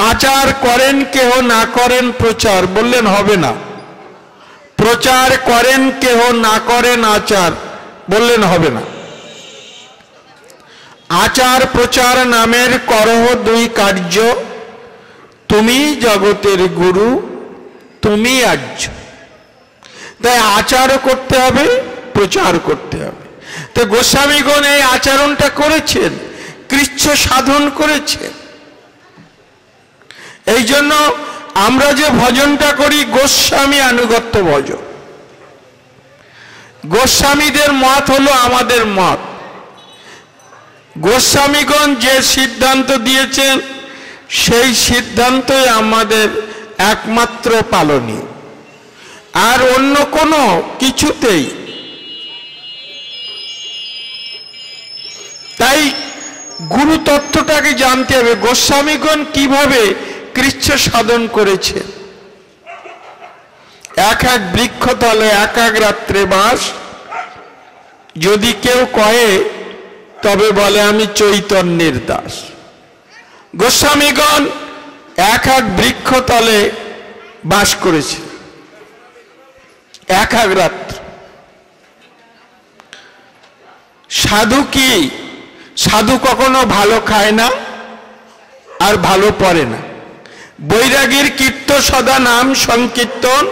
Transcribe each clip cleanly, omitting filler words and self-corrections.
আচার করেন কেহ না করেন প্রচার, বললেন হবে না। প্রচার করেন কেহ না করেন আচার, বললেন হবে না। আচার প্রচার নামের করহ দুই কার্য, তুমি জগতের গুরু তুমি আর্য। তাই আচারও করতে হবে, প্রচার করতে হবে। তো গোস্বামীগণ এই আচরণটা করেছেন, কৃচ্ছ সাধন করেছেন। এই জন্য আমরা যে ভজনটা করি গোস্বামী আনুগত্য ভজন। গোস্বামীদের মত হলো আমাদের মত। গোস্বামীগণ যে সিদ্ধান্ত দিয়েছেন সেই সিদ্ধান্তই আমাদের একমাত্র পালনীয়, আর অন্য কোনো কিছুতেই। তাই গুরু তত্ত্বটাকে জানতে হবে। গোস্বামীগণ কিভাবে কৃচ্ছ সাধন করেছে। এক এক বৃক্ষতলে এক এক রাত্রে বাস, যদি কেউ কহে তবে বলে আমি চৈতন্যের দাস। গোস্বামীগণ এক এক বৃক্ষতলে বাস করেছে এক এক রাত্র। সাধু কি? সাধু কখনো ভালো খায় না আর ভালো পড়ে না। বৈরাগীর কীর্ত সদা নাম সংকীর্তন,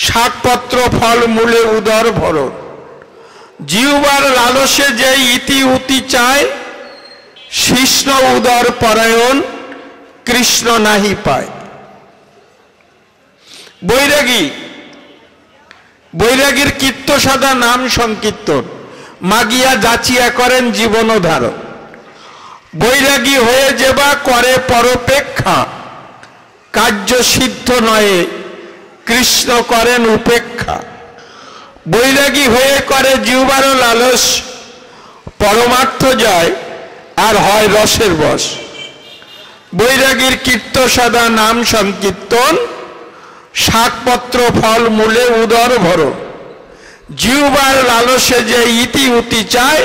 শাকপত্র ফল মূলে উদর ভরণ। জিহ্বার লালসে যে ইতি উতি চায়, শিষ্ণ উদর পরায়ণ কৃষ্ণ নাহি পায়। বৈরাগীর কীর্ত সদা নাম সংকীর্তন, মাগিয়া যাচিয়া করেন জীবন ধারণ। বৈরাগী হয়ে যেবা করে পরপেক্ষা, কার্য সিদ্ধ নয়ে কৃষ্ণ করেন উপেক্ষা। বৈরাগী হয়ে করে জিহ্বার লালস, পরমার্থ যায় আর হয় রসের বশ। বৈরাগীর কীর্ত সদা নাম সংকীর্তন, শাকপত্র ফল মূলে উদর ভরণ। জিহ্বার লালসে যে ইতি উতি চায়,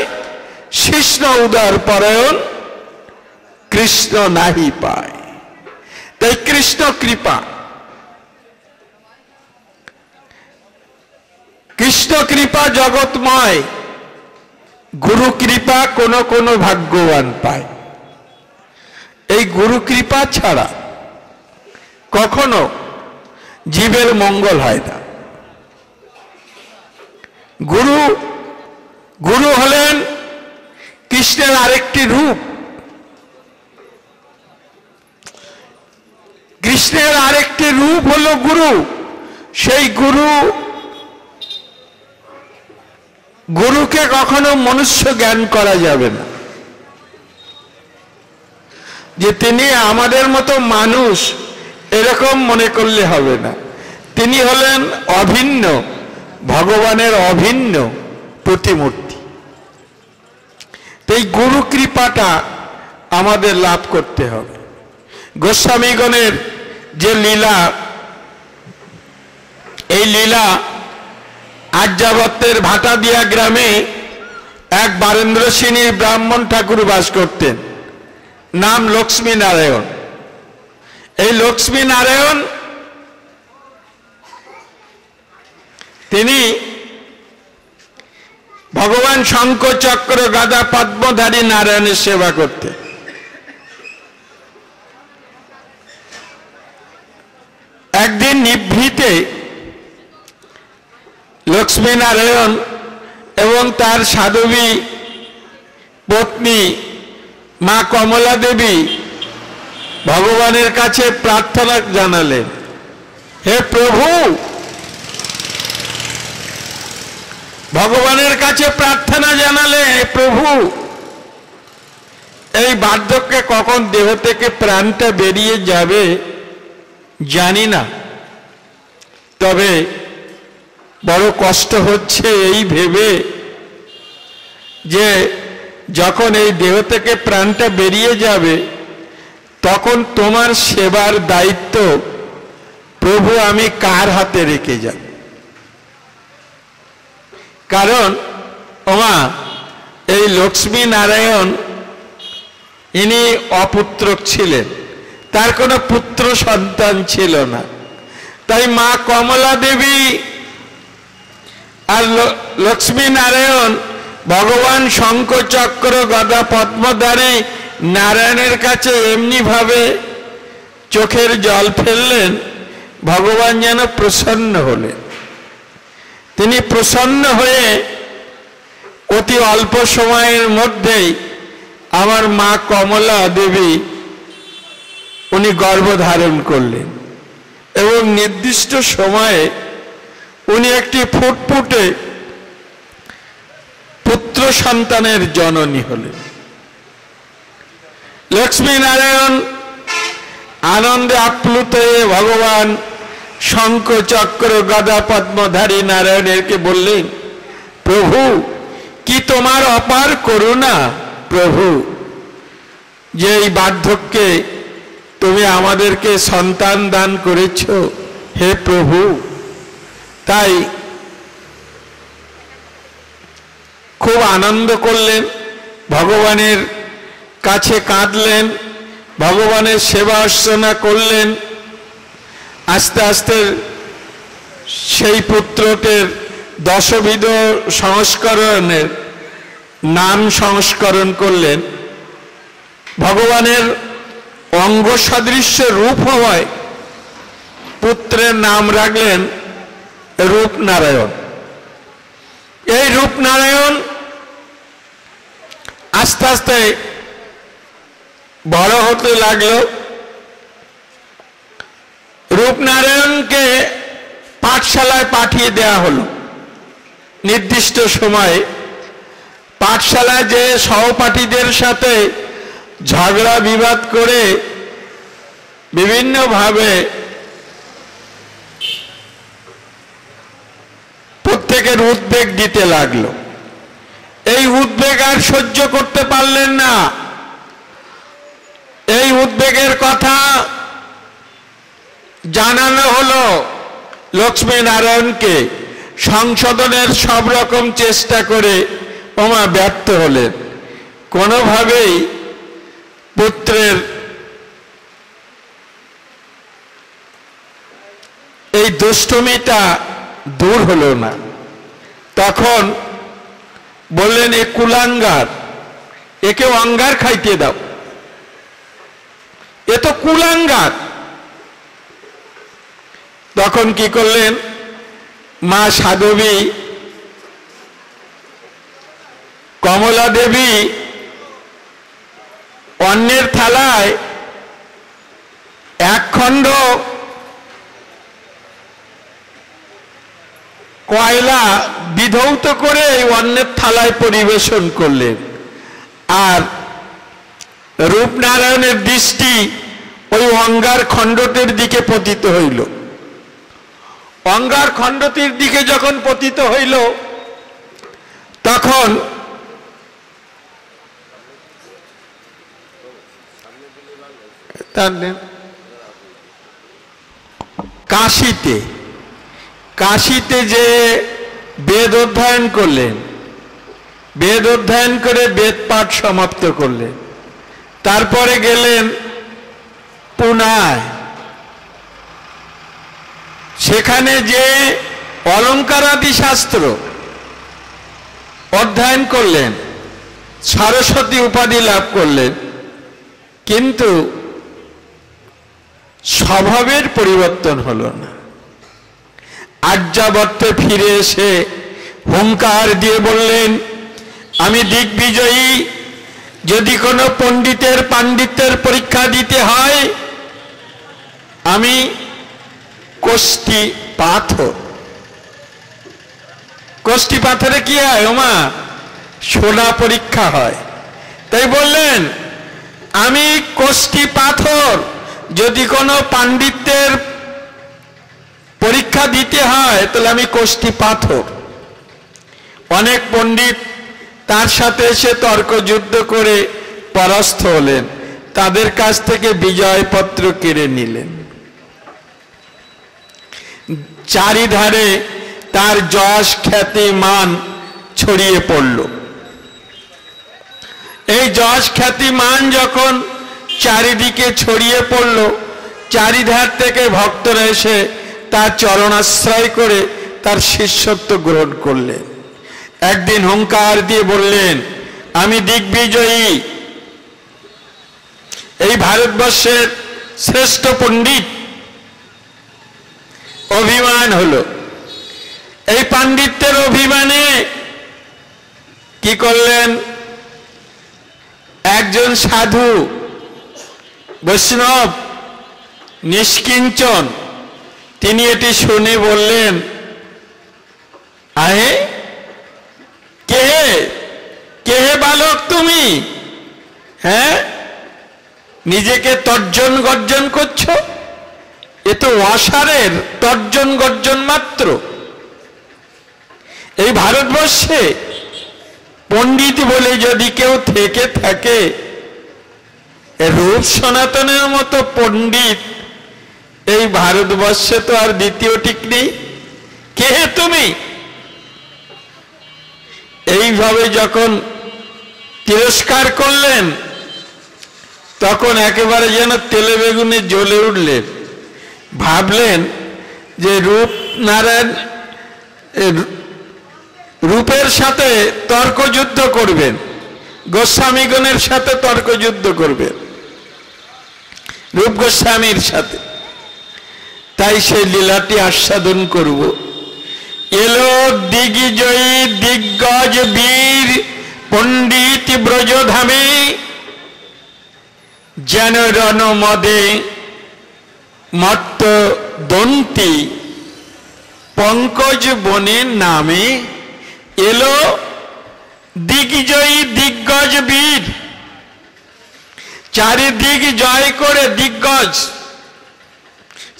শিষ্ণ উদর পরায়ণ কৃষ্ণ নাহি পায়। তাই কৃষ্ণ কৃপা, কৃষ্ণ কৃপা জগৎময়। গুরু কৃপা কোন কোন ভাগ্যবান পায়। এই গুরু কৃপা ছাড়া কখনো জীবের মঙ্গল হয় না। গুরু হলেন কৃষ্ণের আরেকটি রূপ। কৃষ্ণের আরেকটি রূপ হলো গুরু। সেই গুরুকে কখনো মনুষ্য জ্ঞান করা যাবে না যে তিনি আমাদের মতো মানুষ, এরকম মনে করলে হবে না। তিনি হলেন অভিন্ন, ভগবানের অভিন্ন প্রতিমূর্তি। এই গুরু কৃপাটা আমাদের লাভ করতে হবে। গোস্বামীগণের যে লীলা, এই লীলা আর্যাবত্যের ভাটাদিয়া গ্রামে এক বারেন্দ্র শ্রেণীর ব্রাহ্মণ ঠাকুর বাস করতেন, নাম লক্ষ্মী নারায়ণ। এই লক্ষ্মী নারায়ণ তিনি ভগবান শঙ্খ চক্র গাদা পদ্মধারী নারায়ণের সেবা করতেন। একদিন নিভৃতে লক্ষ্মী নারায়ণ এবং তার সাধবী পত্নী মা কমলা দেবী ভগবানের কাছে প্রার্থনা জানালেন, হে প্রভু, ভগবানের কাছে প্রার্থনা জানালে, হে প্রভু, এই বার্ধক্যে কখন দেহ থেকে প্রাণটা বেরিয়ে যাবে জানি না, তবে বড় কষ্ট হচ্ছে এই ভেবে যে যখন এই দেহ থেকে প্রাণটা বেরিয়ে যাবে তখন তোমার সেবার দায়িত্ব প্রভু আমি কার হাতে রেখে যাব। কারণ ওমা এই লক্ষ্মী নারায়ণ ইনি অপুত্রক ছিলেন, তার কোনো পুত্র সন্তান ছিল না। তাই মা কমলা দেবী আর লক্ষ্মী নারায়ণ ভগবান শঙ্খ চক্র গদা পদ্মধারী নারায়ণের কাছে এমনি ভাবে চোখের জল ফেললেন, ভগবান যেন প্রসন্ন হলেন। তিনি প্রসন্ন হয়ে অতি অল্প সময়ের মধ্যেই আমার মা কমলা দেবী উনি গর্ভধারণ করলেন এবং নির্দিষ্ট সময়ে উনি একটি ফুটফুটে পুত্র সন্তানের জননী হলেন। লক্ষ্মী নারায়ণ আনন্দে আপ্লুত হয়ে ভগবান শঙ্খ চক্র গদা পদ্মধারী নারায়ণেরকে বললেন, প্রভু কি তোমার অপার করুণা, প্রভু যে এই বার্ধক্যে তুমি আমাদেরকে সন্তান দান করেছ, হে প্রভু। তাই খুব আনন্দ করলেন, ভগবানের কাছে কাঁদলেন, ভগবানের সেবা অর্চনা করলেন। আস্তে আস্তে সেই পুত্রটির দশবিধ সংস্করণের নাম সংস্করণ করলেন। ভগবানের অঙ্গ সদৃশ্য রূপ হওয়ায় পুত্রের নাম রাখলেন রূপনারায়ণ। এই রূপনারায়ণ আস্তে আস্তে বড় হতে লাগলো। রূপনারায়ণকে পাঠশালায় পাঠিয়ে দেয়া হলো। নির্দিষ্ট সময়ে পাঠশালায় যে সহপাঠীদের সাথে ঝগড়া বিবাদ করে বিভিন্নভাবে প্রত্যেকের উদ্বেগ দিতে লাগলো। এই উদ্বেগ আর সহ্য করতে পারলেন না। এই উদ্বেগের কথা জানানো হলো লক্ষ্মী নারায়ণকে। সংশোধনের সব রকম চেষ্টা করে ওমা ব্যর্থ হলেন। কোনোভাবেই পুত্রের এই দুষ্টমিটা দূর হলো না। তখন বললেন, এ কুলাঙ্গার, একে অঙ্গার খাইতে দাও, এ তো কুলাঙ্গার। তখন কি করলেন, মা সাধবী কমলা দেবী অন্যের থালায় এক খণ্ড কয়লা বিধৌত করে অন্যের থালায় পরিবেশন করলেন। আর রূপনারায়ণের দৃষ্টি ওই অঙ্গার খণ্ডটির দিকে পতিত হইল। অঙ্গার খণ্ডটির দিকে যখন পতিত হইল, তখন কাশীতে যে বেদ অধ্যয়ন করলেন, বেদ অধ্যয়ন করে বেদ পাঠ সমাপ্ত করলেন। তারপরে গেলেন পুনায়। সেখানে যে অলঙ্কারাদি শাস্ত্র অধ্যয়ন করলেন, সরস্বতী উপাধি লাভ করলেন। কিন্তু স্বভাবের পরিবর্তন হলো না। আর্যাবর্তে ফিরে এসে হুঙ্কার দিয়ে বললেন, আমি দিগ্বিজয়ী। যদি কোনো পণ্ডিতের পাণ্ডিত্যের পরীক্ষা দিতে হয়, আমি কোষ্ঠী পাথর। কোষ্ঠী পাথরে কি হয় ওমা? সোনা পরীক্ষা হয়। তাই বললেন, আমি কোষ্ঠী পাথর। যদি কোনো পাণ্ডিত্যের পরীক্ষা দিতে হয় তাহলে আমি কোষ্ঠী পাথর। অনেক পণ্ডিত তার সাথে এসে তর্কযুদ্ধ করে পরাস্ত হলেন, তাদের কাছ থেকে বিজয়পত্র কেড়ে নিলেন। চারিধারে তার যশ খ্যাতি মান ছড়িয়ে পড়ল। এই যশ খ্যাতি মান যখন চারিদিকে ছড়িয়ে পড়ল। চারিধার থেকে ভক্তরা এসে তার চরণাশ্রয় করে তার শিষ্যত্ব গ্রহণ করলেন। একদিন হুঙ্কার দিয়ে বললেন, আমি দিগ্বিজয়ী, এই ভারতবর্ষের শ্রেষ্ঠ পণ্ডিত। অভিমান হলো। এই পাণ্ডিত্যের অভিমানে কি করলেন, একজন সাধু বৈষ্ণব নিষ্কিঞ্চন, তিনি এটি শুনে বললেন, আহে কে কে বালক তুমি? হ্যাঁ, নিজেকে তর্জন গর্জন করছো? এ তো অসারের তর্জন গর্জন মাত্র। এই ভারতবর্ষে পণ্ডিত বলে যদি কেউ থেকে থাকে, রূপ সনাতনের মতো পণ্ডিত এই ভারতবর্ষে তো আর দ্বিতীয় ঠিক নেই। কে তুমি? এইভাবে যখন তিরস্কার করলেন, তখন একেবারে যেন তেলে বেগুনে জ্বলে উঠলেন। ভাবলেন যে রূপনারায়ণ রূপের সাথে তর্কযুদ্ধ করবেন, গোস্বামীগণের সাথে তর্কযুদ্ধ করবেন, রূপ গোস্বামীর সাথে। তাই সেই লীলাটি আস্বাদন করব। এলো দিগ্বিজয়ী দিগ্গজ বীর পণ্ডিত ব্রজধামে, যেন রণমদে মত্ত দন্তি পঙ্কজ বনের নামে। এলো দিগ্বিজয়ী দিগ্গজ বীর, চারিদিক জয় করে দিগ্গজ,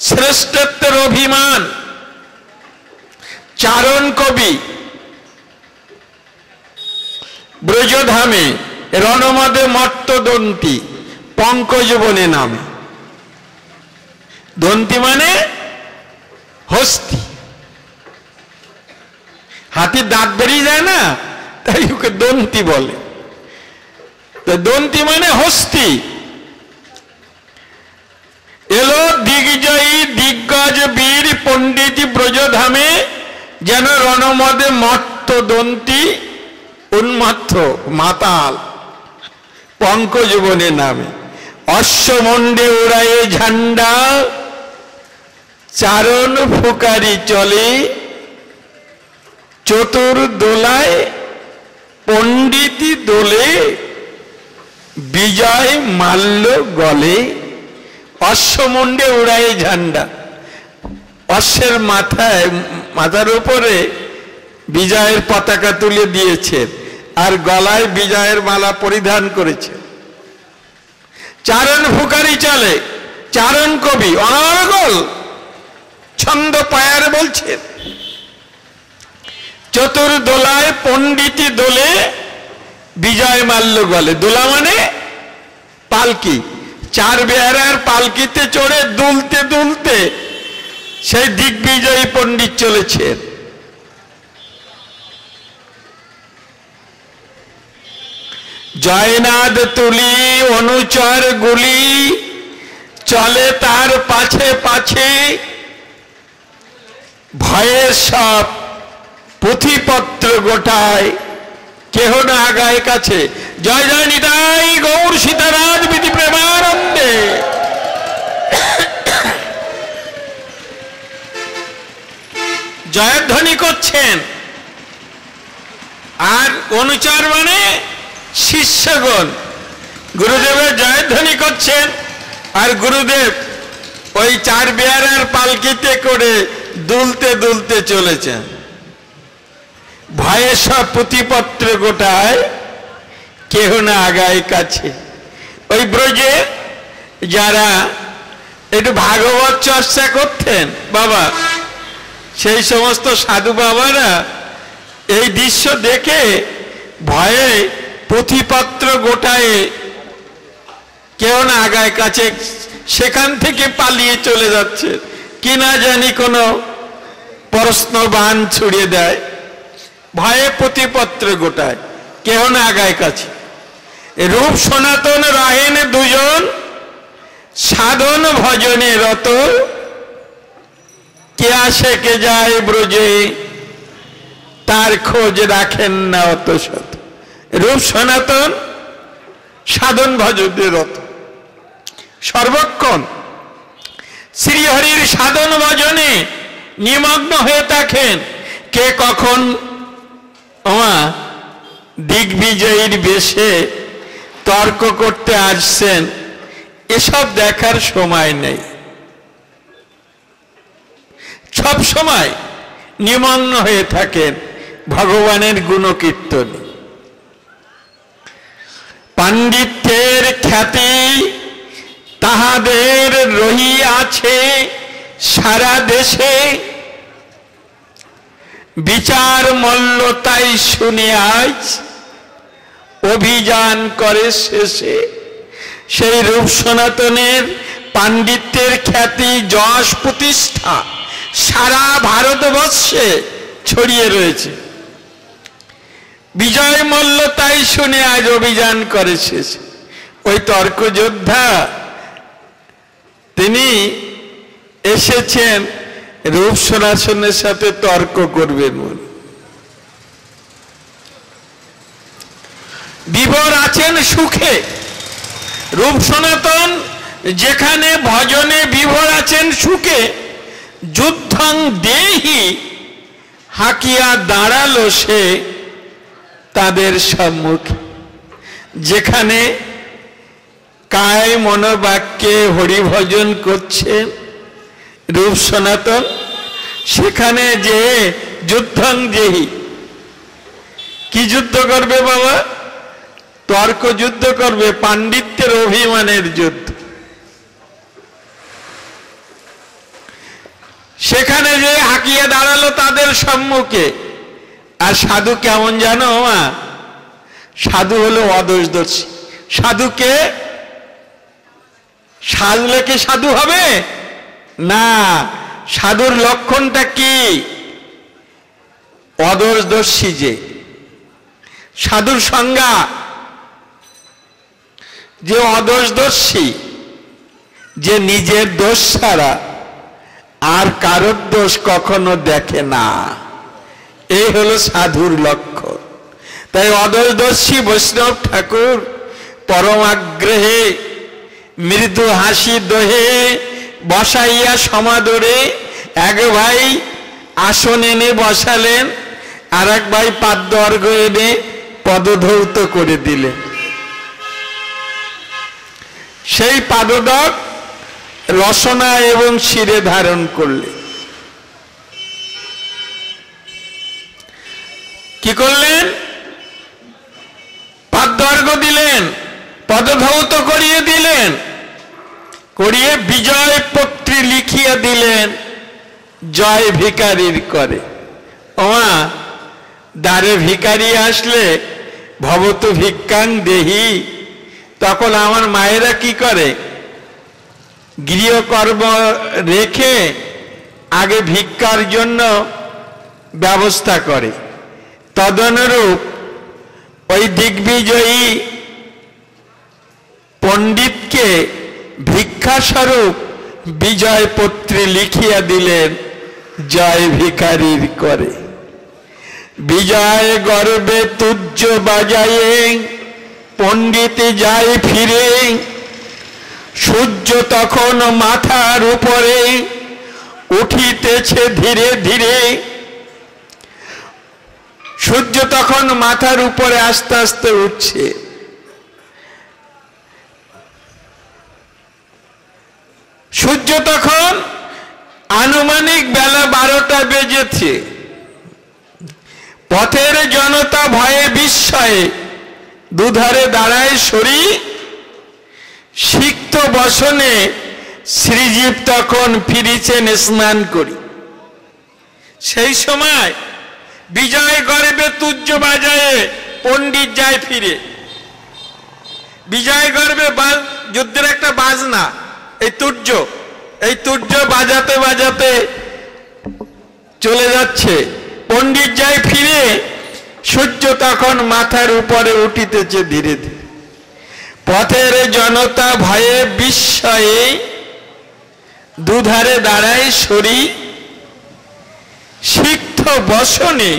শ্রেষ্ঠত্বের অভিমান, চারণ কবি ব্রজধামে রণমদে মত্ত দন্তি পঙ্কজ বনে নামে। দন্তি মানে হস্তি, হাতির দাঁত বেরিয়ে যায় না, তাই ওকে দন্তি বলে। তো দন্তি মানে হস্তি। এলো দিগ্বিজয়ী দিগ্গজ বীর পণ্ডিত ব্রজধামে, যেন রণমদে মত্ত দন্তি উন্মত্ত মাতাল পঙ্কজ বনে নামে। অশ্বমণ্ডে উড়ায়ে ঝান্ডা, চারণ ফুকারি চলে, চতুর দোলায় পণ্ডিতি দোলে, বিজয় মাল্য গলে। অশ্বমণ্ডে উড়ায়ে ঝান্ডা, অশ্বের মাথার উপরে বিজয়ের পতাকা তুলে দিয়েছে, আর গলায় বিজয়ের মালা পরিধান করেছে। চারণ ফুকারি চলে, চারণ কবি অনর্গল ছন্দ পায়ার বলছেন। চতুর দোলায় পণ্ডিতি দোলে, বিজয় মাল্য গলে। দোলা মানে পালকি, চার বেহারার পালকিতে চড়ে দুলতে দুলতে সেই দিগ্বিজয়ী পণ্ডিত চলেছেন। জয়নাদ তুলি অনুচর গুলি, চলে তার পাছে পাছে, ভয়ে সব পুঁথিপত্র গোটায়, কেহ না আগায় কাছে। জয় জয় নিতাই গৌর সীতারাজ বিধি প্রেমানন্দে। জয়ধ্বনি করছেন। আর অনুচর মানে শিষ্যগণ গুরুদেবের জয়ধ্বনি করছেন, আর গুরুদেব ওই চার বেহারার পালকিতে করে দুলতে দুলতে চলেছেন। ভয়ে সব পুঁথিপত্র গোটায়, কেহ না আগায় কাছে। ওই ব্রজে যারা একটু ভাগবত চর্চা করতেন বাবা, সেই সমস্ত সাধু বাবারা এই দৃশ্য দেখে ভয়ে পুঁথিপত্র গোটায়, কেউ না আগায় কাছে, সেখান থেকে পালিয়ে চলে যাচ্ছে। কি না জানি কোনো প্রশ্ন বান ছুড়িয়ে দেয়, ভয়ে পুঁথিপত্র গোটায়, কেউ না আগায় কাছে। রূপ সনাতন রাহেন দুজন, সাধন ভজনে রত, কে আসে কে যায় ব্রজে, তার খোঁজ রাখেন না অত শত। রূপ সনাতন সাধন ভজনে রত, সর্বক্ষণ শ্রীহরির সাধন ভজনে নিমগ্ন হয়ে থাকেন। কে কখন দিগ্বিজয়ীর বেশে তর্ক করতে আসছেন এসব দেখার সময় নেই, সব সময় নিমগ্ন হয়ে থাকেন ভগবানের গুণকীর্তনে। পাণ্ডিত্যের খ্যাতি তাহাদের রহিয়াছে সারা দেশে, বিচার মল্ল তাই শুনে আজ অভিযান করে শেষে। সেই রূপ সনাতনের পাণ্ডিত্যের খ্যাতি যশ প্রতিষ্ঠা সারা ভারতবর্ষে ছড়িয়ে রয়েছে। বিজয় মল্ল তাই শুনে আজ অভিযান করে শেষে। ওই তর্ক যোদ্ধা তিনি এসেছেন রূপ সনাতনের সাথে তর্ক করবেন বলে। বিভোর আছেন সুখে, রূপ সনাতন যেখানে ভজনে বিভোর আছেন সুখে, যুদ্ধং দেহি হাকিয়া দাঁড়ালো সে তাদের সম্মুখে। যেখানে কায় মনোবাক্যে হরিভজন করছেন রূপ সনাতন, সেখানে যে যুদ্ধং দেহি, কি যুদ্ধ করবে বাবা? তর্ক যুদ্ধ করবে, পাণ্ডিত্যের অভিমানের যুদ্ধ। সেখানে যে হাঁকিয়ে দাঁড়ালো তাদের সম্মুখে। আর সাধু কেমন জানো মা? সাধু হলো অদোষদর্শী। সাধুকে সাজলে কি সাধু হবে না? সাধুর লক্ষণটা কি? অদোষদর্শী। যে সাধুর সংজ্ঞা যে অদোষদর্শী, যে নিজের দোষ ছাড়া আর কারোর দোষ কখনো দেখে না, এই হলো সাধুর লক্ষণ। তাই অদোষদর্শী বৈষ্ণব ঠাকুর পরম আগ্রহে মৃদু হাসি দোহে বসাইয়া সমাদরে এক ভাই আসন এনে বসালেন, আর এক ভাই পাদ্য অর্ঘ এনে পদধৌত করে দিলেন। সেই পাদদক রসনা এবং শিরে ধারণ করলেন। কি করলেন? পাদ্য অর্ঘ দিলেন, পদধৌত করিয়ে দিলেন, করিয়ে বিজয় পত্রী লিখিয়া দিলেন জয় ভিকারির করে। ওমা, দ্বারে ভিকারি আসলে ভবতু ভিক্ষাং দেহি, তখন আমার মায়েরা কি করে? গৃহকর্ম রেখে আগে ভিক্ষার জন্য ব্যবস্থা করে। তদনুরূপ ওই দিগ্বিজয়ী পণ্ডিতকে ভিক্ষাস্বরূপ বিজয় পত্রে লিখিয়া দিলেন জয় ভিকারির করে। বিজয় গর্বে তুজ্জ বাজায়ে পণ্ডিত যায় ফিরে, সূর্য তখন মাথার উপরে উঠিতেছে ধীরে ধীরে। সূর্য তখন মাথার উপরে আস্তে আস্তে উঠছে। সূর্য তখন আনুমানিক বেলা 12টা বেজেছে। পথের জনতা ভয়ে বিস্ময়ে দুধারে দাঁড়ায় সরি। সিক্ত বসনে শ্রীজীব তখন ফিরিছেন স্নান করি। সেই সময় বিজয় গর্বে তুজ্জ বাজায়ে পণ্ডিত যায় ফিরে। বিজয় গর্বে যুদ্ধের একটা বাজনা, এই তুর্য বাজাতে বাজাতে চলে যাচ্ছে। পণ্ডিত যায় ফিরে, সূর্য তখন মাথার উপরে উঠিতেছে ধীরে ধীরে। পথের জনতা ভয়ে বিস্ময়ে দুধারে দাঁড়ায় সরি, সিক্ত বসনে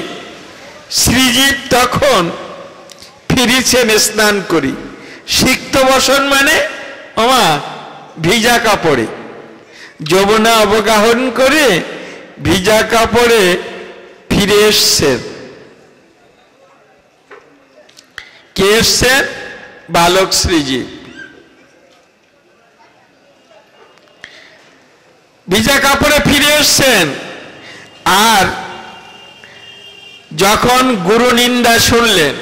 শ্রীজীব তখন ফিরিছেন স্নান করি। সিক্ত বসন মানে ওমা ভিজা কাপড়ে, যমুনা অবগাহন করে ভিজা কাপড়ে ফিরে এসছেন। কে এসছেন? বালক শ্রীজীব। ভিজা কাপড়ে ফিরে এসছেন। আর যখন গুরু নিন্দা শুনলেন,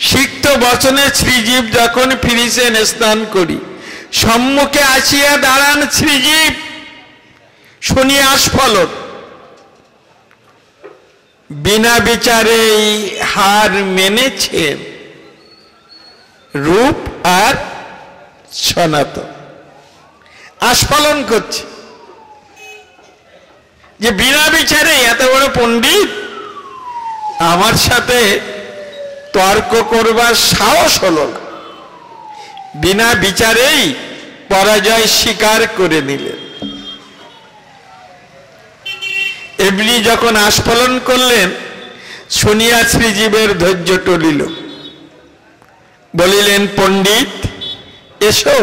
সিক্ত বচনে শ্রীজীব যখন ফিরিছেন স্নান করি, সম্মুখে আসিয়া দাঁড়ান শ্রীজীব, শুনি আস্ফলন। বিনা বিচারে হার মেনেছেন রূপ আর সনাতন। আস্ফলন করছে যে বিনা বিচারে এত বড় পণ্ডিত আমার সাথে তর্ক করবার সাহস হলো না, বিনা বিচারেই পরাজয় স্বীকার করে নিলেন। এমনি যখন আস্ফলন করলেন, শুনিয়া শ্রীজীবের ধৈর্য টলিল। বলিলেন, পণ্ডিত এসো,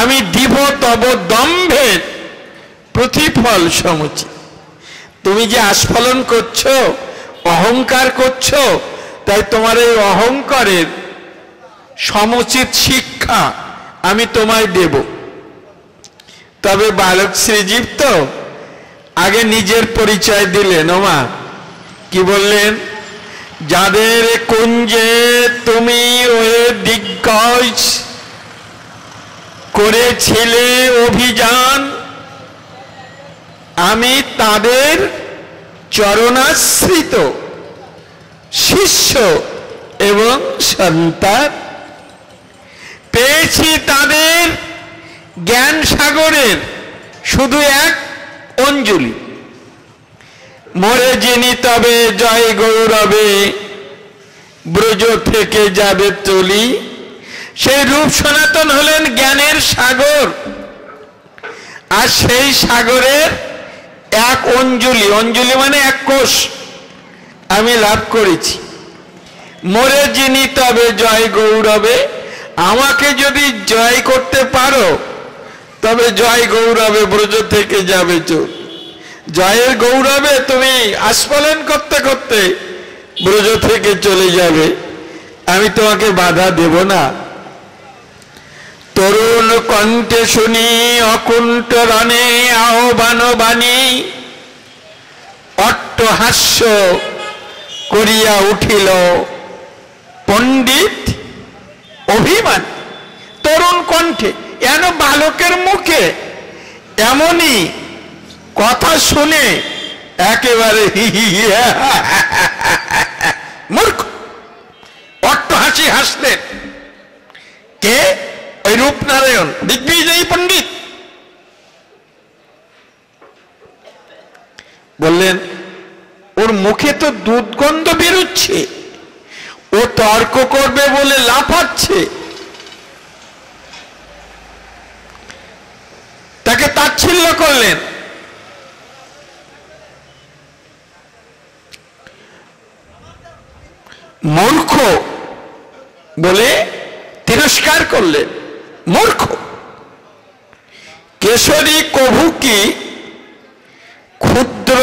আমি দিব তব দম্ভের প্রতিফল সমুচিত। তুমি যে আস্ফলন করছো, অহংকার করছো, তাই তোমার এই অহংকারের সমুচিত শিক্ষা আমি তোমায় দেব। তবে বালক শ্রীজীব তো আগে নিজের পরিচয় দিলেন। ওমা কি বললেন? যাদের কুঞ্জে তুমি ওই দিগ্গজ করেছিলে অভিযান, আমি তাদের চরণাশ্রিত শিষ্য এবং সন্তান। পেয়েছি তাদের জ্ঞান সাগরের শুধু এক অঞ্জলি। মরে যিনি তবে জয় গৌরবে ব্রজ থেকে যাবে চলি। সেই রূপ সনাতন হলেন জ্ঞানের সাগর, আর সেই সাগরের এক অঞ্জলি, অঞ্জলি মানে এক কোষ আমি লাভ করেছি। মরে যিনি তবে জয় গৌরবে, আমাকে যদি জয় করতে পারো তবে জয় গৌরবে ব্রজ থেকে যাবে চোর। জয়ের গৌরবে তুমি আস্ফলন করতে করতে ব্রজ থেকে চলে যাবে, আমি তোমাকে বাধা দেব না। তরুণ কণ্ঠে শুনি অকুণ্ঠ রণে আহ্বান বাণী, অট্টহাস্য করিয়া উঠিল পণ্ডিত অভিমান। তরুণ কণ্ঠে এন বালকের মুখে এমনই কথা শুনে একেবারে মূর্খ অট্টহাসি হাসলেন। কে? ওই রূপনারায়ণ দিগ্বিজয়ী পণ্ডিত। বললেন, ওর মুখে তো দুধগন্ধ বেরোচ্ছে, ও তর্ক করবে বলে লাফাচ্ছে। তাকে তাচ্ছিল্য করলেন। মূর্খ বলে তিরস্কার করলেন। মূর্খ। কেশরী কভু কি ক্ষুদ্র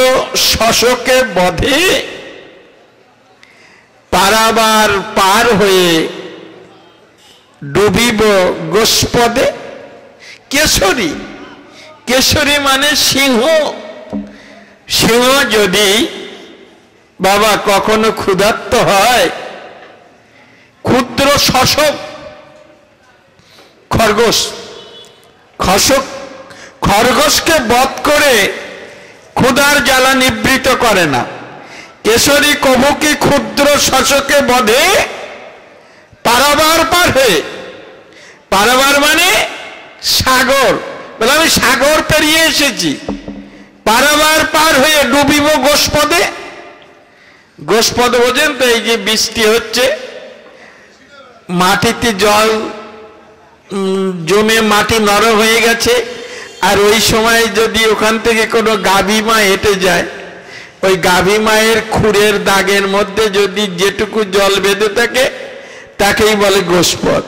শশকে বধে, পারাবার পার হয়ে ডুবিব গোষ্পদে। কেশরী, কেশরী মানে সিংহ। সিংহ যদি বাবা কখনো ক্ষুধার্ত হয়, ক্ষুদ্র শশক খরগোশ, খরগোশকে বধ করে ক্ষুধার জ্বালা নিবৃত করে না। কেশরী কবুকি ক্ষুদ্র শশকে বধে পারাবার পার হয়ে, পারাবার মানে সাগর, বলে আমি সাগর পেরিয়ে এসেছি। পারাবার পার হয়ে ডুবিব গোষ্পদে। গোষ্পদ বোঝেন তো? এই যে বৃষ্টি হচ্ছে, মাটিতে জল জমে মাটি নরম হয়ে গেছে, আর ওই সময় যদি ওখান থেকে কোনো গাভী মা হেঁটে যায়, ওই গাভী মায়ের খুরের দাগের মধ্যে যদি যেটুকু জল বেঁধে থাকে তাকেই বলে গোষ্পদ।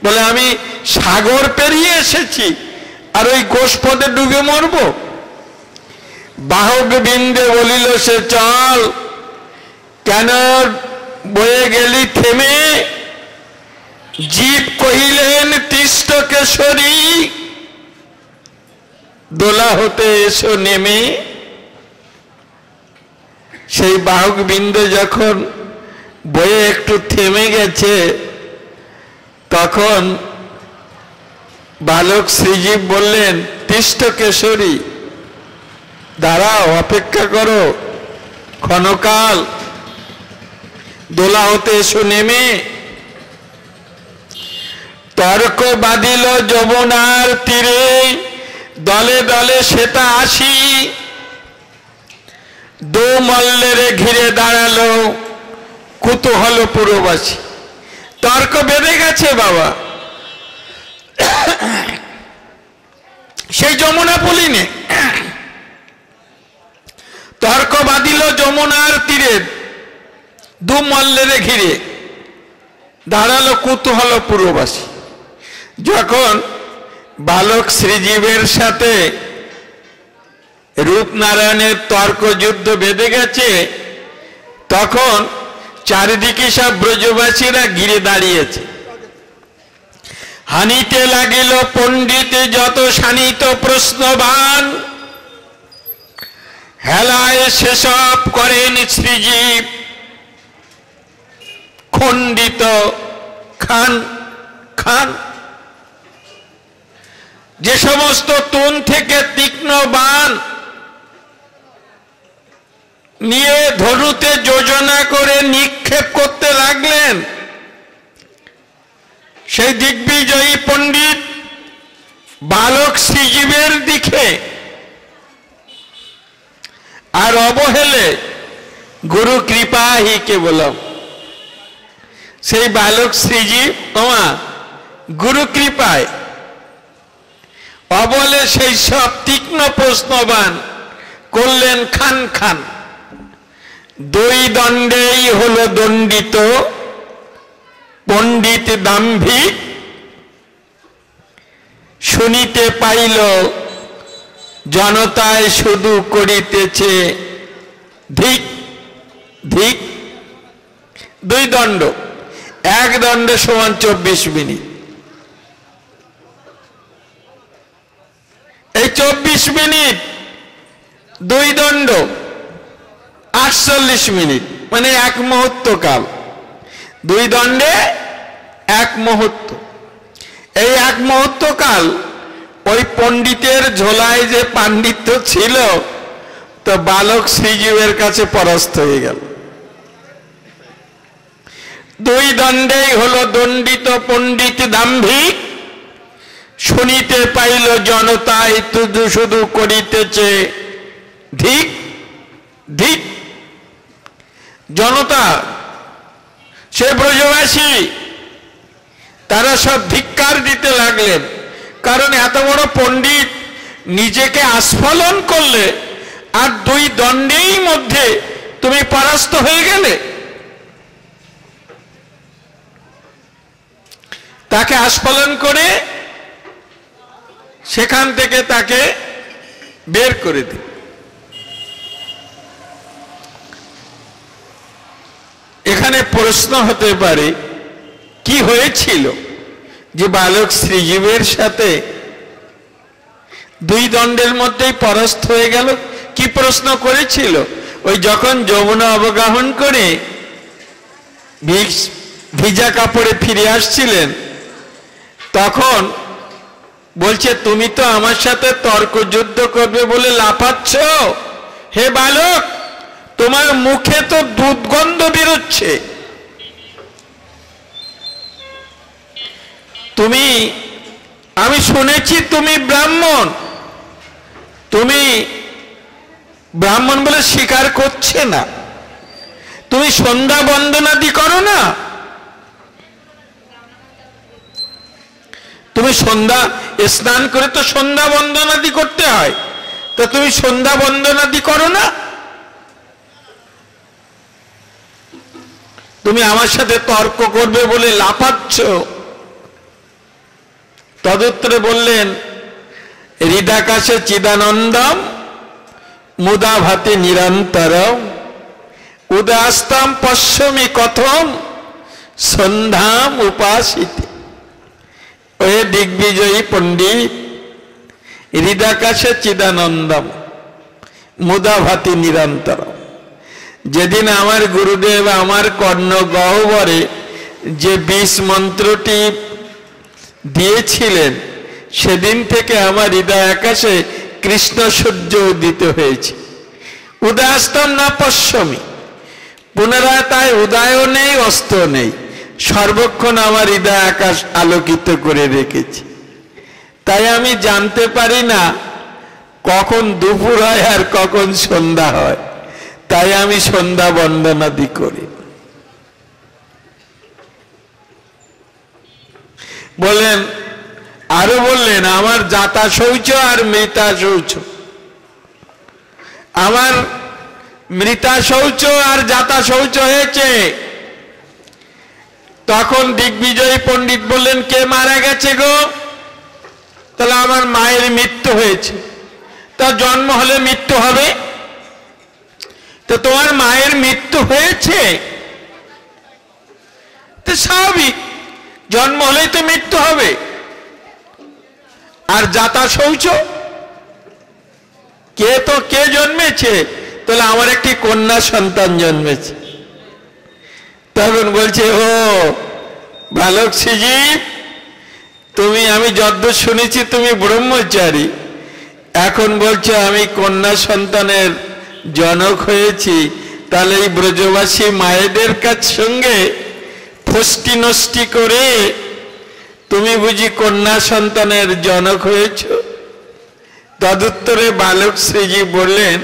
বলে আমি সাগর পেরিয়ে এসেছি আর ওই গোষ্পদে ডুবে মরব? বাহক বিন্দে বলিল সে চল, কেন বয়ে গেলি থেমে? জীব কহিলেন তিষ্ট কেশরী, দোলা হতে এসো নেমে। সেই বাহক বিন্দু যখন বয়ে একটু থেমে গেছে, তখন বালক শ্রীজীব বললেন তিষ্ট কেশরী, দাঁড়াও, অপেক্ষা করো ক্ষণকাল, দোলা হতে এসো নেমে। তর্ক বাঁধিল যমুনার তীরে, দলে দলে সেটা আসি, দো মল্লের ঘিরে দাঁড়ালো কুতূহল পুরবাসী। তর্ক বেঁধে গেছে বাবা, সেই যমুনা পুলিনে তর্ক বাঁধিল যমুনার তীরে, দু মল্লের ঘিরে দাঁড়ালো কুতূহল পুরবাসী। যখন বালক শ্রীজীবের সাথে রূপনারায়ণের তর্ক যুদ্ধ বেঁধে গেছে, তখন চারিদিকে সব ব্রজবাসীরা ঘিরে দাঁড়িয়েছে। হানিতে লাগিল পণ্ডিতে যত শানিত প্রশ্নবান, হেলায় সেসব করেন শ্রীজীব খণ্ডিত খান খান। যে সমস্ত তুন থেকে তীক্ষ্ণ বাণ নিয়ে ধনুতে যোজনা করে নিক্ষেপ করতে লাগলেন, সেই দিগ্বিজয়ী পণ্ডিত বালক শ্রীজীবের দিকে আর অবহেলে গুরু কৃপা হি কেবলম। সেই বালক শ্রীজীব গুরু কৃপায় অবলে সেই সব তীক্ষ্ণ প্রশ্নবান করলেন খান খান। দুই দণ্ডেই হলো দণ্ডিত পণ্ডিত দাম্ভিক, শুনিতে পাইল জনতায় শুধু করিতেছে ধিক ধিক। দুই দণ্ড, এক দণ্ড সমান 24 মিনিট। এই 24 মিনিট দুই দণ্ড 48 মিনিট, মানে এক মুহূর্ত কাল। দুই দণ্ডে এক মুহূর্ত। এই এক মুহূর্ত কাল ওই পণ্ডিতের ঝোলায় যে পাণ্ডিত্য ছিল, তো বালক শ্রীজীবের কাছে পরাস্ত হয়ে গেল। দুই দণ্ডেই হলো দণ্ডিত পণ্ডিত দাম্ভিক, শুনিতে পাইল জনতায় শুধু করিতেছে ধিক ধিক। জনতা, সে ব্রজবাসী, তারা সব ধিক্কার দিতে লাগলেন। কারণ এত বড় পণ্ডিত নিজেকে আস্ফালন করলে, আর দুই দণ্ডেই মধ্যে তুমি পরাস্ত হয়ে গেলে। তাকে আস্ফালন করে সেখান থেকে তাকে বের করে দিল। এখানে প্রশ্ন হতে পারে কি হয়েছিল যে বালক শ্রীজীবের সাথে দুই দণ্ডের মধ্যেই পরাস্ত হয়ে গেল? কি প্রশ্ন করেছিল? ওই যখন যমুনা অবগাহন করে ভিজা কাপড়ে ফিরে আসছিলেন, তখন বলছে তুমি তো আমার সাথে তর্ক যুদ্ধ করবে বলে লাফাচ্ছ, হে বালক, তোমার মুখে তো দুধগন্ধ বেরোচ্ছে। তুমি, আমি শুনেছি তুমি ব্রাহ্মণ, তুমি ব্রাহ্মণ বলে স্বীকার করছে না। তুমি সন্ধ্যা বন্দনাদি করো না, তুমি সন্ধ্যা স্নান করে তো সন্ধ্যা বন্দনাদি করতে হয়, তা তুমি সন্ধ্যা বন্দনাদি করো না? তুমি আমার সাথে তর্ক করবে বলে লাফাচ্ছ। তদুত্তরে বললেন, হৃদাকাশে চিদানন্দম মুদা ভাতি নিরন্তরম উদাস্তম পশ্যমি কথম সন্ধ্যাম উপাসিতে। ওহে দিগ্বিজয়ী পণ্ডিত, হৃদাকাশে চিদানন্দম মুদা ভাতি নিরন্তরম, যেদিন আমার গুরুদেব আমার কর্ণ গহ্বরে যে ২০ মন্ত্রটি দিয়েছিলেন, সেদিন থেকে আমার হৃদয় আকাশে কৃষ্ণ সূর্য উদিত হয়েছে। উদয়াস্তম না পশ্যমি, পুনরায় তাই উদয়ও নেই অস্ত নেই, সর্বক্ষণ আমার হৃদয় আকাশ আলোকিত করে রেখেছে। তাই আমি জানতে পারি না কখন দুপুর হয় আর কখন সন্ধ্যা হয়, তাই আমি সন্ধ্যা বন্দনাদি করি। বলেন, আরো বললেন, আমার জাতা শৌচ আর মৃতা শৌচ, আমার মৃতা শৌচ আর জাতা শৌচ হয়েছে। তখন দিগ্বিজয়ী পণ্ডিত বললেন, কে মারা গেছে গো? তাহলে আমার মায়ের মৃত্যু হয়েছে। তা জন্ম হলে মৃত্যু হবে, তো তোমার মায়ের মৃত্যু হয়েছে, তো স্বাভাবিক, জন্ম হলেই তো মৃত্যু হবে। আর জাতা শৌচ, কে জন্মেছে? তাহলে আমার একটি কন্যা সন্তান জন্মেছে। তখন বলছে, ও বালক শ্রীজীব, আমি যদ্দূর শুনেছি তুমি ব্রহ্মচারী, এখন বলছো আমি কন্যা সন্তানের জনক হয়েছি, তাহলে এই ব্রজবাসী মায়েদের কাছ সঙ্গে ফষ্টি নষ্টি করে তুমি বুঝি কন্যা সন্তানের জনক হয়েছ? তদুত্তরে বালক শ্রীজি বললেন,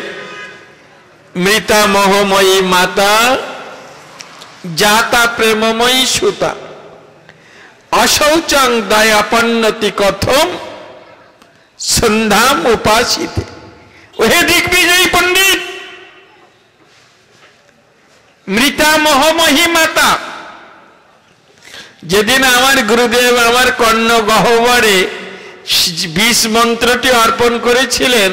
মৃতা মোহময়ী মাতা জাতা প্রেমময়ী সুতা অশৌচং দয়াপন্নতি কথম সন্ধ্যাম উপাসিতে। ওহে দিগ্বিজয়ী পণ্ডিত, মৃতা মোহময়ী মাতা, যেদিন আমার গুরুদেব আমার কর্ণ গহ্বরে ২০ মন্ত্রটি অর্পণ করেছিলেন,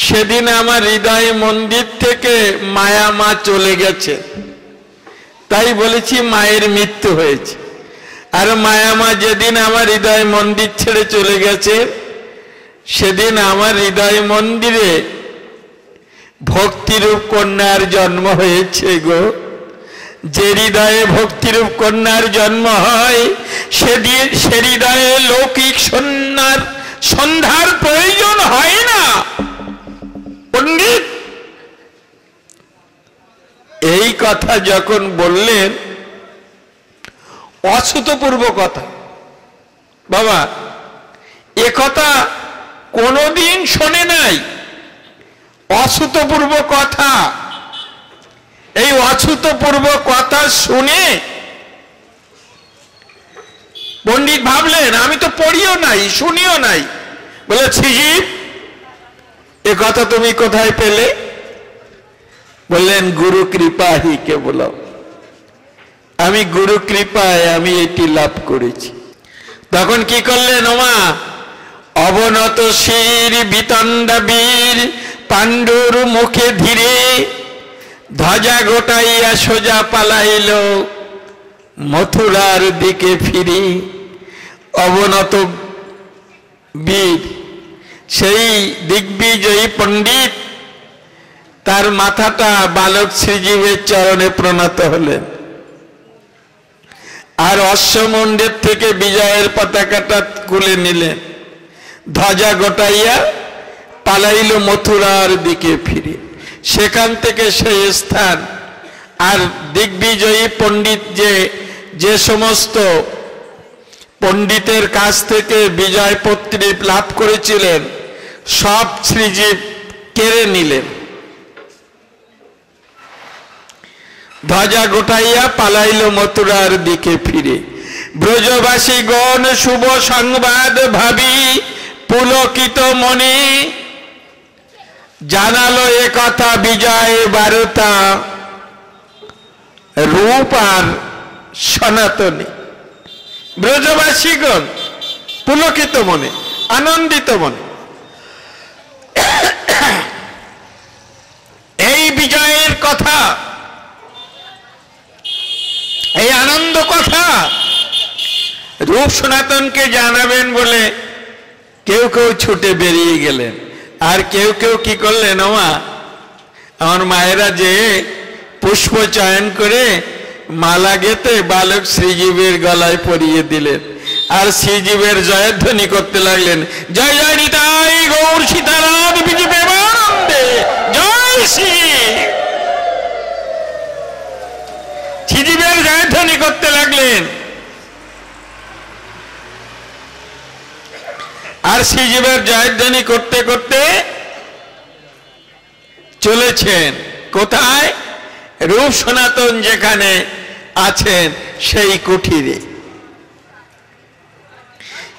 সেদিন আমার হৃদয় মন্দির থেকে মায়া মা চলে গেছে, তাই বলেছি মায়ের মৃত্যু হয়েছে। আর মায়া মা যেদিন আমার হৃদয় মন্দির ছেড়ে চলে গেছে, সেদিন আমার হৃদয় মন্দিরে ভক্তিরূপ কন্যার জন্ম হয়েছে গো। যে হৃদয়ে ভক্তিরূপ কন্যার জন্ম হয়, সে হৃদয়ে লৌকিক সন্ধ্যার প্রয়োজন হয় না পণ্ডিত। এই কথা যখন বললেন, অশ্রুতপূর্ব কথা, বাবা এ কথা কোনদিন শোনে নাই, অশ্রুতপূর্ব কথা। এই অশ্রুতপূর্ব কথা শুনে পণ্ডিত ভাবলেন, আমি তো পড়িও নাই শুনিও নাই। বলে, শ্রীজীব এ কথা তুমি কোথায় পেলে? বললেন, গুরু কৃপাহি কেবল, আমি গুরু কৃপায় আমি এটি লাভ করেছি। তখন কি করলেন? ওমা, অবনত শির বিতণ্ডা বীর পাণ্ডুর মুখে ধীরে ধ্বজা গোটাইয়া সোজা পালাইল মথুরার দিকে ফিরি। অবনত বীর, সেই দিগ্বিজয়ী পণ্ডিত, তার মাথাটা বালক শ্রীজীবের চরণে প্রণত হলেন, আর অশ্বমন্দির থেকে বিজয়ের পতাকাটা খুলে নিলেন, ধ্বজা গোটাইয়া পালাইল মথুরার দিকে ফিরে। সেখান থেকে সেই স্থান, আর দিগ্বিজয়ী পণ্ডিত যে সমস্ত পণ্ডিতের কাছ থেকে বিজয়পত্রী লাভ করেছিলেন, সব শ্রীজীব কেড়ে নিলেন। ধ্বজা গোটাইয়া পালাইল মথুরার দিকে ফিরে। ব্রজবাসীগণ শুভ সংবাদ ভাবি পুলকিত মনে, জানালো এ কথা বিজয় বার্তা রূপ আর সনাতনী। ব্রজবাসীগণ পুলকিত মনে, আনন্দিত মনে, এই বিজয়ের কথা, এই আনন্দ কথা রূপ সনাতনকে জানাবেন বলে কেউ কেউ ছুটে বেরিয়ে গেলেন, আর কেউ কেউ কি করলেন, আমার মায়েরা যে পুষ্প চয়ন করে মালা গেতে বালক শ্রীজীবের গলায় পরিয়ে দিলেন, আর শ্রীজীবের জয়ধ্বনি করতে লাগলেন, জয় জয় নিতাই গৌর সীতারাম বিজয় প্রেমানন্দে জয় শ্রী। শ্রীজীবের জয়ধ্বনি করতে লাগলেন, আর শ্রীজীবের জয়ধ্বনি করতে করতে চলেছেন কোথায়? রূপ সনাতন যেখানে আছেন সেই কুঠিরে।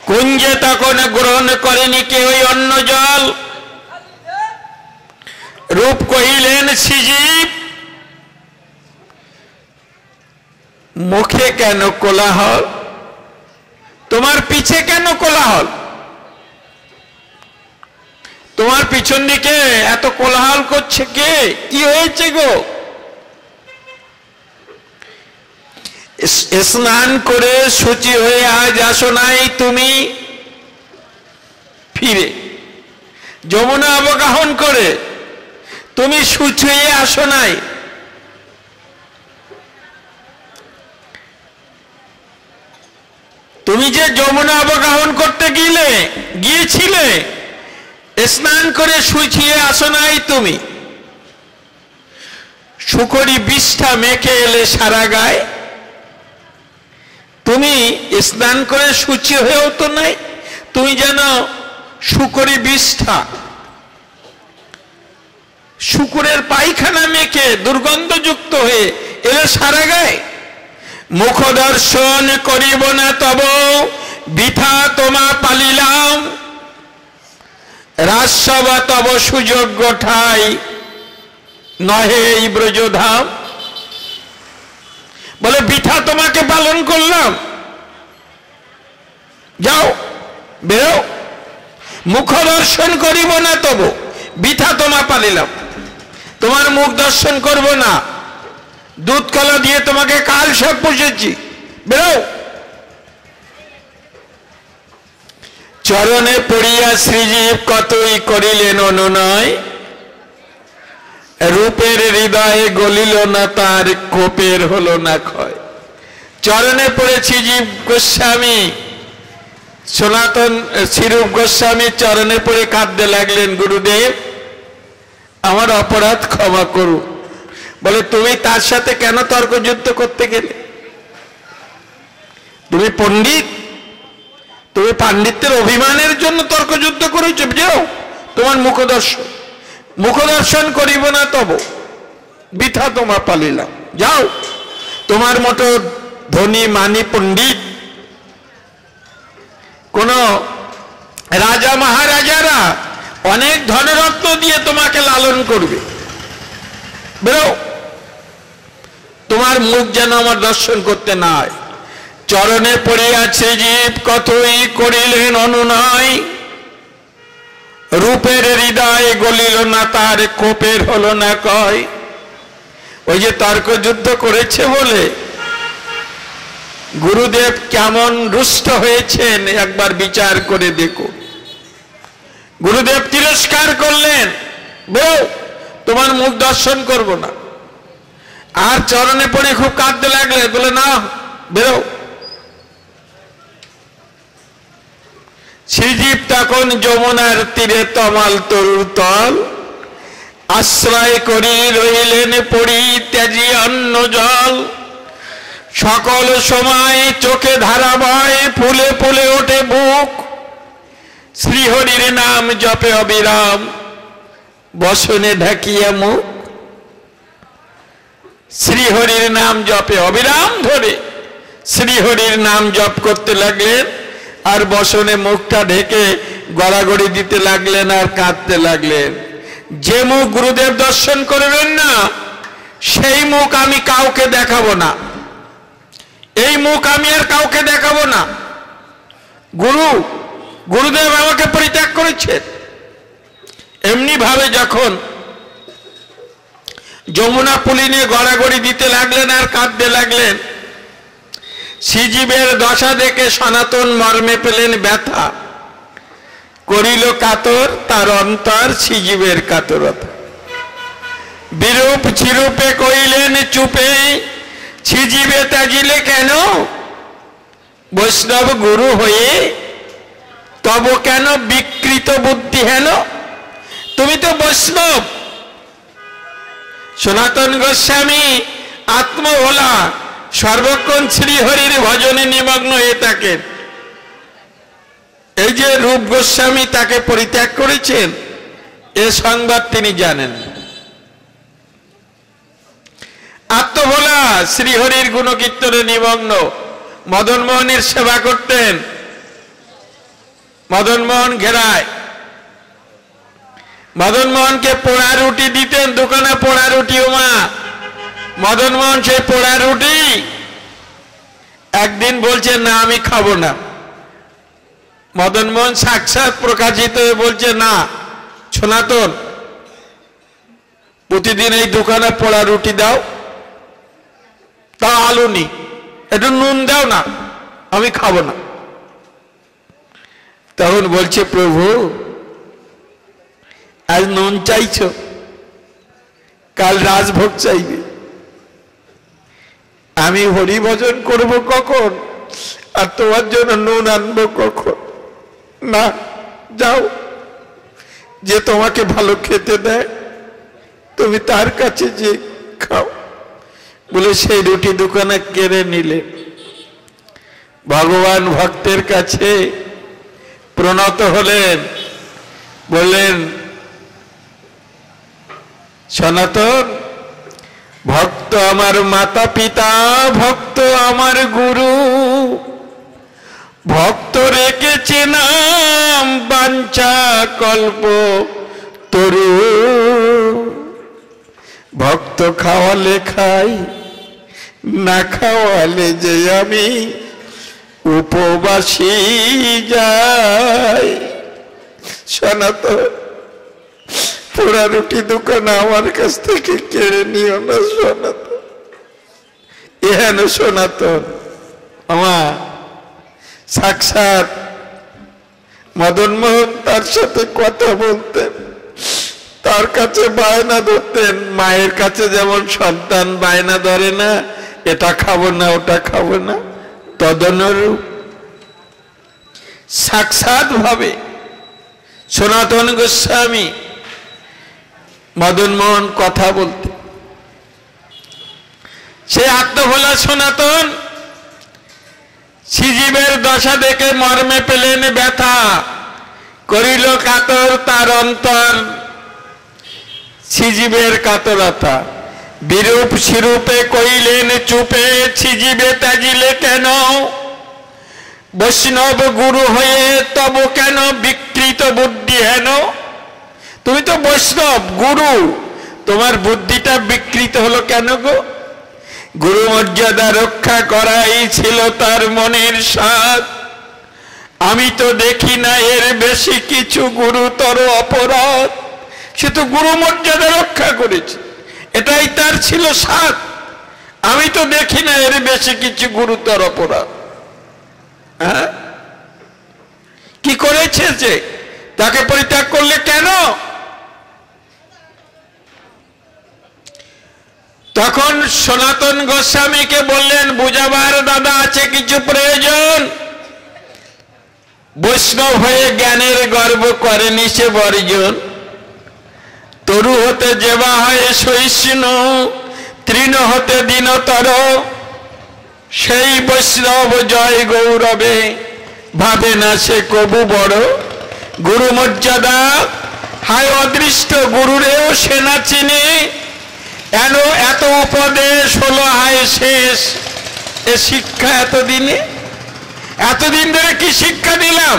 কুঞ্জে তখন গ্রহণ করেনি কেউ অন্য জল। রূপ কহিলেন, শ্রীজীব মুখে কেন কোলাহল? তোমার পিছে কেন কোলাহল? তোমার পিছন দিকে এত কোলাহল করছে কে? কি হয়েছে গো? স্নান করে শুচি হয়ে আজ আসো নাই তুমি ফিরে? যমুনা অবগাহন করে তুমি শুচি হয়ে আসো নাই? তুমি যে যমুনা অবগাহন করতে গিয়েছিলে, স্নান করে শুচিয়ে আসো নাই তুমি? শুকরি বিষ্ঠা মেখে এলে সারা গায়ে, তুমি স্নান করে শুচি হয়েও তো নাই, তুমি যেন শুকরি বিষ্ঠা, শুকুরের পায়খানা মেখে দুর্গন্ধযুক্ত হয়ে এলে সারা গায়ে। মুখ দর্শন করিব না তব বৃথা তোমা পালিলাম, রাজসভা তব সুযোগ্য ঠাই নহে এই ব্রজধাম। বলে বৃথা তোমাকে পালন করলাম, যাও বেরো। মুখ দর্শন করিব না তব বৃথা তোমা পালিলাম, তোমার মুখ দর্শন করব না, দুধ কলা দিয়ে তোমাকে কাল সব পুষেছি, বেরো। চরণে পড়িয়া শ্রীজীব কতই করিলেন অনুনয়, রূপের হৃদয়ে গলিল না তার, কোপের হলো না ক্ষয়। চরণে পড়ে শ্রীজীব গোস্বামী, সনাতন শ্রীরূপ গোস্বামী চরণে পড়ে কাঁদতে লাগলেন, গুরুদেব আমার অপরাধ ক্ষমা করুন। বলে তুমি তার সাথে কেন তর্কযুদ্ধ করতে গেলে? তুমি পণ্ডিত, তুমি পাণ্ডিত্যের অভিমানের জন্য তর্কযুদ্ধ করেছ, যাও তোমার মুখদর্শন করিব না তব বৃথা তোমা পালিলাম, যাও। তোমার মতো ধনী মানি পণ্ডিত কোন রাজা মহারাজারা অনেক ধনরত্ন দিয়ে তোমাকে লালন করবে, বেরো। তোমার মুখ যেন আমার দর্শন করতে না হয়। চরণে পড়িয়াছে জীব কতই করিলেন অনুনয়, রূপের হৃদয় গলিল না তার, কোপের হলো না কয়। ওই যে তর্কযুদ্ধ করেছে বলে গুরুদেব কেমন রুষ্ট হয়েছেন একবার বিচার করে দেখো। গুরুদেব তিরস্কার করলেন, বেরো তোমার মুখ দর্শন করব না। আর চরণে পড়ে খুব কাঁদতে লাগলে, বলে না বেরো। শ্রীজীব তখন যমুনার তীরে তমাল তরুর তল, আশ্রয় করি রইলেন পড়ি ত্যাজি অন্য জল। সকল সময় চোখে ধারা বয়, ফুলে ফুলে ওঠে বুক, শ্রীহরির নাম জপে অবিরাম, বসনে ঢাকিয়া মুখ। শ্রীহরির নাম জপে অবিরাম ধরে শ্রীহরির নাম জপ করতে লাগলেন আর বসনে মুখটা ঢেকে গড়াগড়ি দিতে লাগলেন আর কাঁদতে লাগলেন। যে মুখ গুরুদেব দর্শন করবেন না সেই মুখ আমি কাউকে দেখাবো না, এই মুখ আমি আর কাউকে দেখাবো না। গুরুদেব আমাকে পরিত্যাগ করেছেন। এমনি ভাবে যখন যমুনা পুলিনে গড়াগড়ি দিতে লাগলেন আর কাঁদতে লাগলেন, শ্রীজীবের দশা দেখে সনাতন মর্মে পেলেন ব্যথা, করিল কাতর তার অন্তর শ্রীজীবের কাতরতা। বিরূপ চিরূপে কইলেন চুপে, শ্রীজীবে ত্যাজিলে কেন? বৈষ্ণব গুরু হয়ে তব কেন বিকৃত বুদ্ধি হেন? তুমি তো বৈষ্ণব। সনাতন গোস্বামী আত্মভোলা, সর্বক্ষণ শ্রীহরির ভজনে নিমগ্ন হয়ে থাকেন। এই যে রূপ গোস্বামী তাকে পরিত্যাগ করেছেন এ সংবাদ তিনি জানেন। আত্মভোলা, শ্রীহরির গুণকীর্তনে নিমগ্ন, মদন মোহনের সেবা করতেন। মদন মোহন ঘেরায়, মদন মোহনকে পোড়া রুটি দিতেন, দোকানে পোড়া রুটি। ওমা মদন মোহন সেই পোড়া রুটি একদিন বলছে না আমি খাবো না। মদন মোহন সাক্ষাৎ প্রকাশিত হয়ে বলছে না সনাতন, প্রতিদিন এই দোকানে পোড়া রুটি দাও, তাও আলু নি, একটু নুন দাও না, আমি খাবো না। তখন বলছে প্রভু আজ নুন চাইছো, কাল রাজভোগ চাইবে, আমি হরি ভজন করব কখন আর তোমার জন্য নুন আনবো কখন? না, যাও, যে তোমাকে ভালো খেতে দেয় তুমি তার কাছে যে খাও। বলে সেই রুটি দোকানে কেড়ে নিলে। ভগবান ভক্তের কাছে প্রণত হলেন, বললেন সনাতন, ভক্ত আমার মাতা পিতা, ভক্ত আমার গুরু, ভক্ত রেখেছে নাম বাঞ্ছা কল্প তরু। ভক্ত খাওয়ালে খাই, না খাওয়ালে যে আমি উপবাসী যাই। সনাতন, পোড়া রুটি দোকান আমার কাছ থেকে কেড়ে নিও না সনাতন। এহেন সনাতন আমার সাক্ষাৎ মদন মোহন তার সাথে কথা বলতেন, তার কাছে বায়না ধরতেন। মায়ের কাছে যেমন সন্তান বায়না ধরে না, এটা খাবো না ওটা খাবো না, তদনুরূপ সাক্ষাৎ ভাবে সনাতন গোস্বামী মদন মোহন কথা বলতে। সে আত্মভোলা সনাতন শ্রীজীবের দশা দেখে মর্মে পেলেন ব্যথা, করিল কাতর তার অন্তর শ্রীজীবের কাতরতা। বিরূপ শিরূপে কইলেন চুপে, শ্রীজীবে ত্যাজিলে কেন? বৈষ্ণব গুরু হয়ে তব কেন বিকৃত বুদ্ধি হেন? তুমি তো বৈষ্ণব গুরু, তোমার বুদ্ধিটা বিকৃত হলো কেন গো? গুরু মর্যাদা রক্ষা করাই ছিল তার মনের সাধ। আমি তো দেখি না এর বেশি কিছু গুরুতর অপরাধ। সে তো গুরু মর্যাদা রক্ষা করেছে, এটাই তার ছিল সাধ। আমি তো দেখি না এর বেশি কিছু গুরুতর অপরাধ। হ্যাঁ, কি করেছে যে তাকে পরিত্যাগ করলে কেন? তখন সনাতন গোস্বামীকে বললেন বুঝাবার দাদা আছে কিছু প্রয়োজন। বৈষ্ণব হয়ে জ্ঞানের গর্ব করেনি সে বর্জন। তরু হতে যেবা হয় সহিষ্ণু, তৃণ হতে দীনতর। সেই বৈষ্ণব জয় গৌরবে, ভাবে না সে কবু বড়। গুরু মর্যাদা হায় অদৃষ্ট, গুরুরেও সে না চিনে। এত উপদেশ হলো হায় শেষ, এ শিক্ষা এতদিন ধরে কি শিক্ষা দিলাম?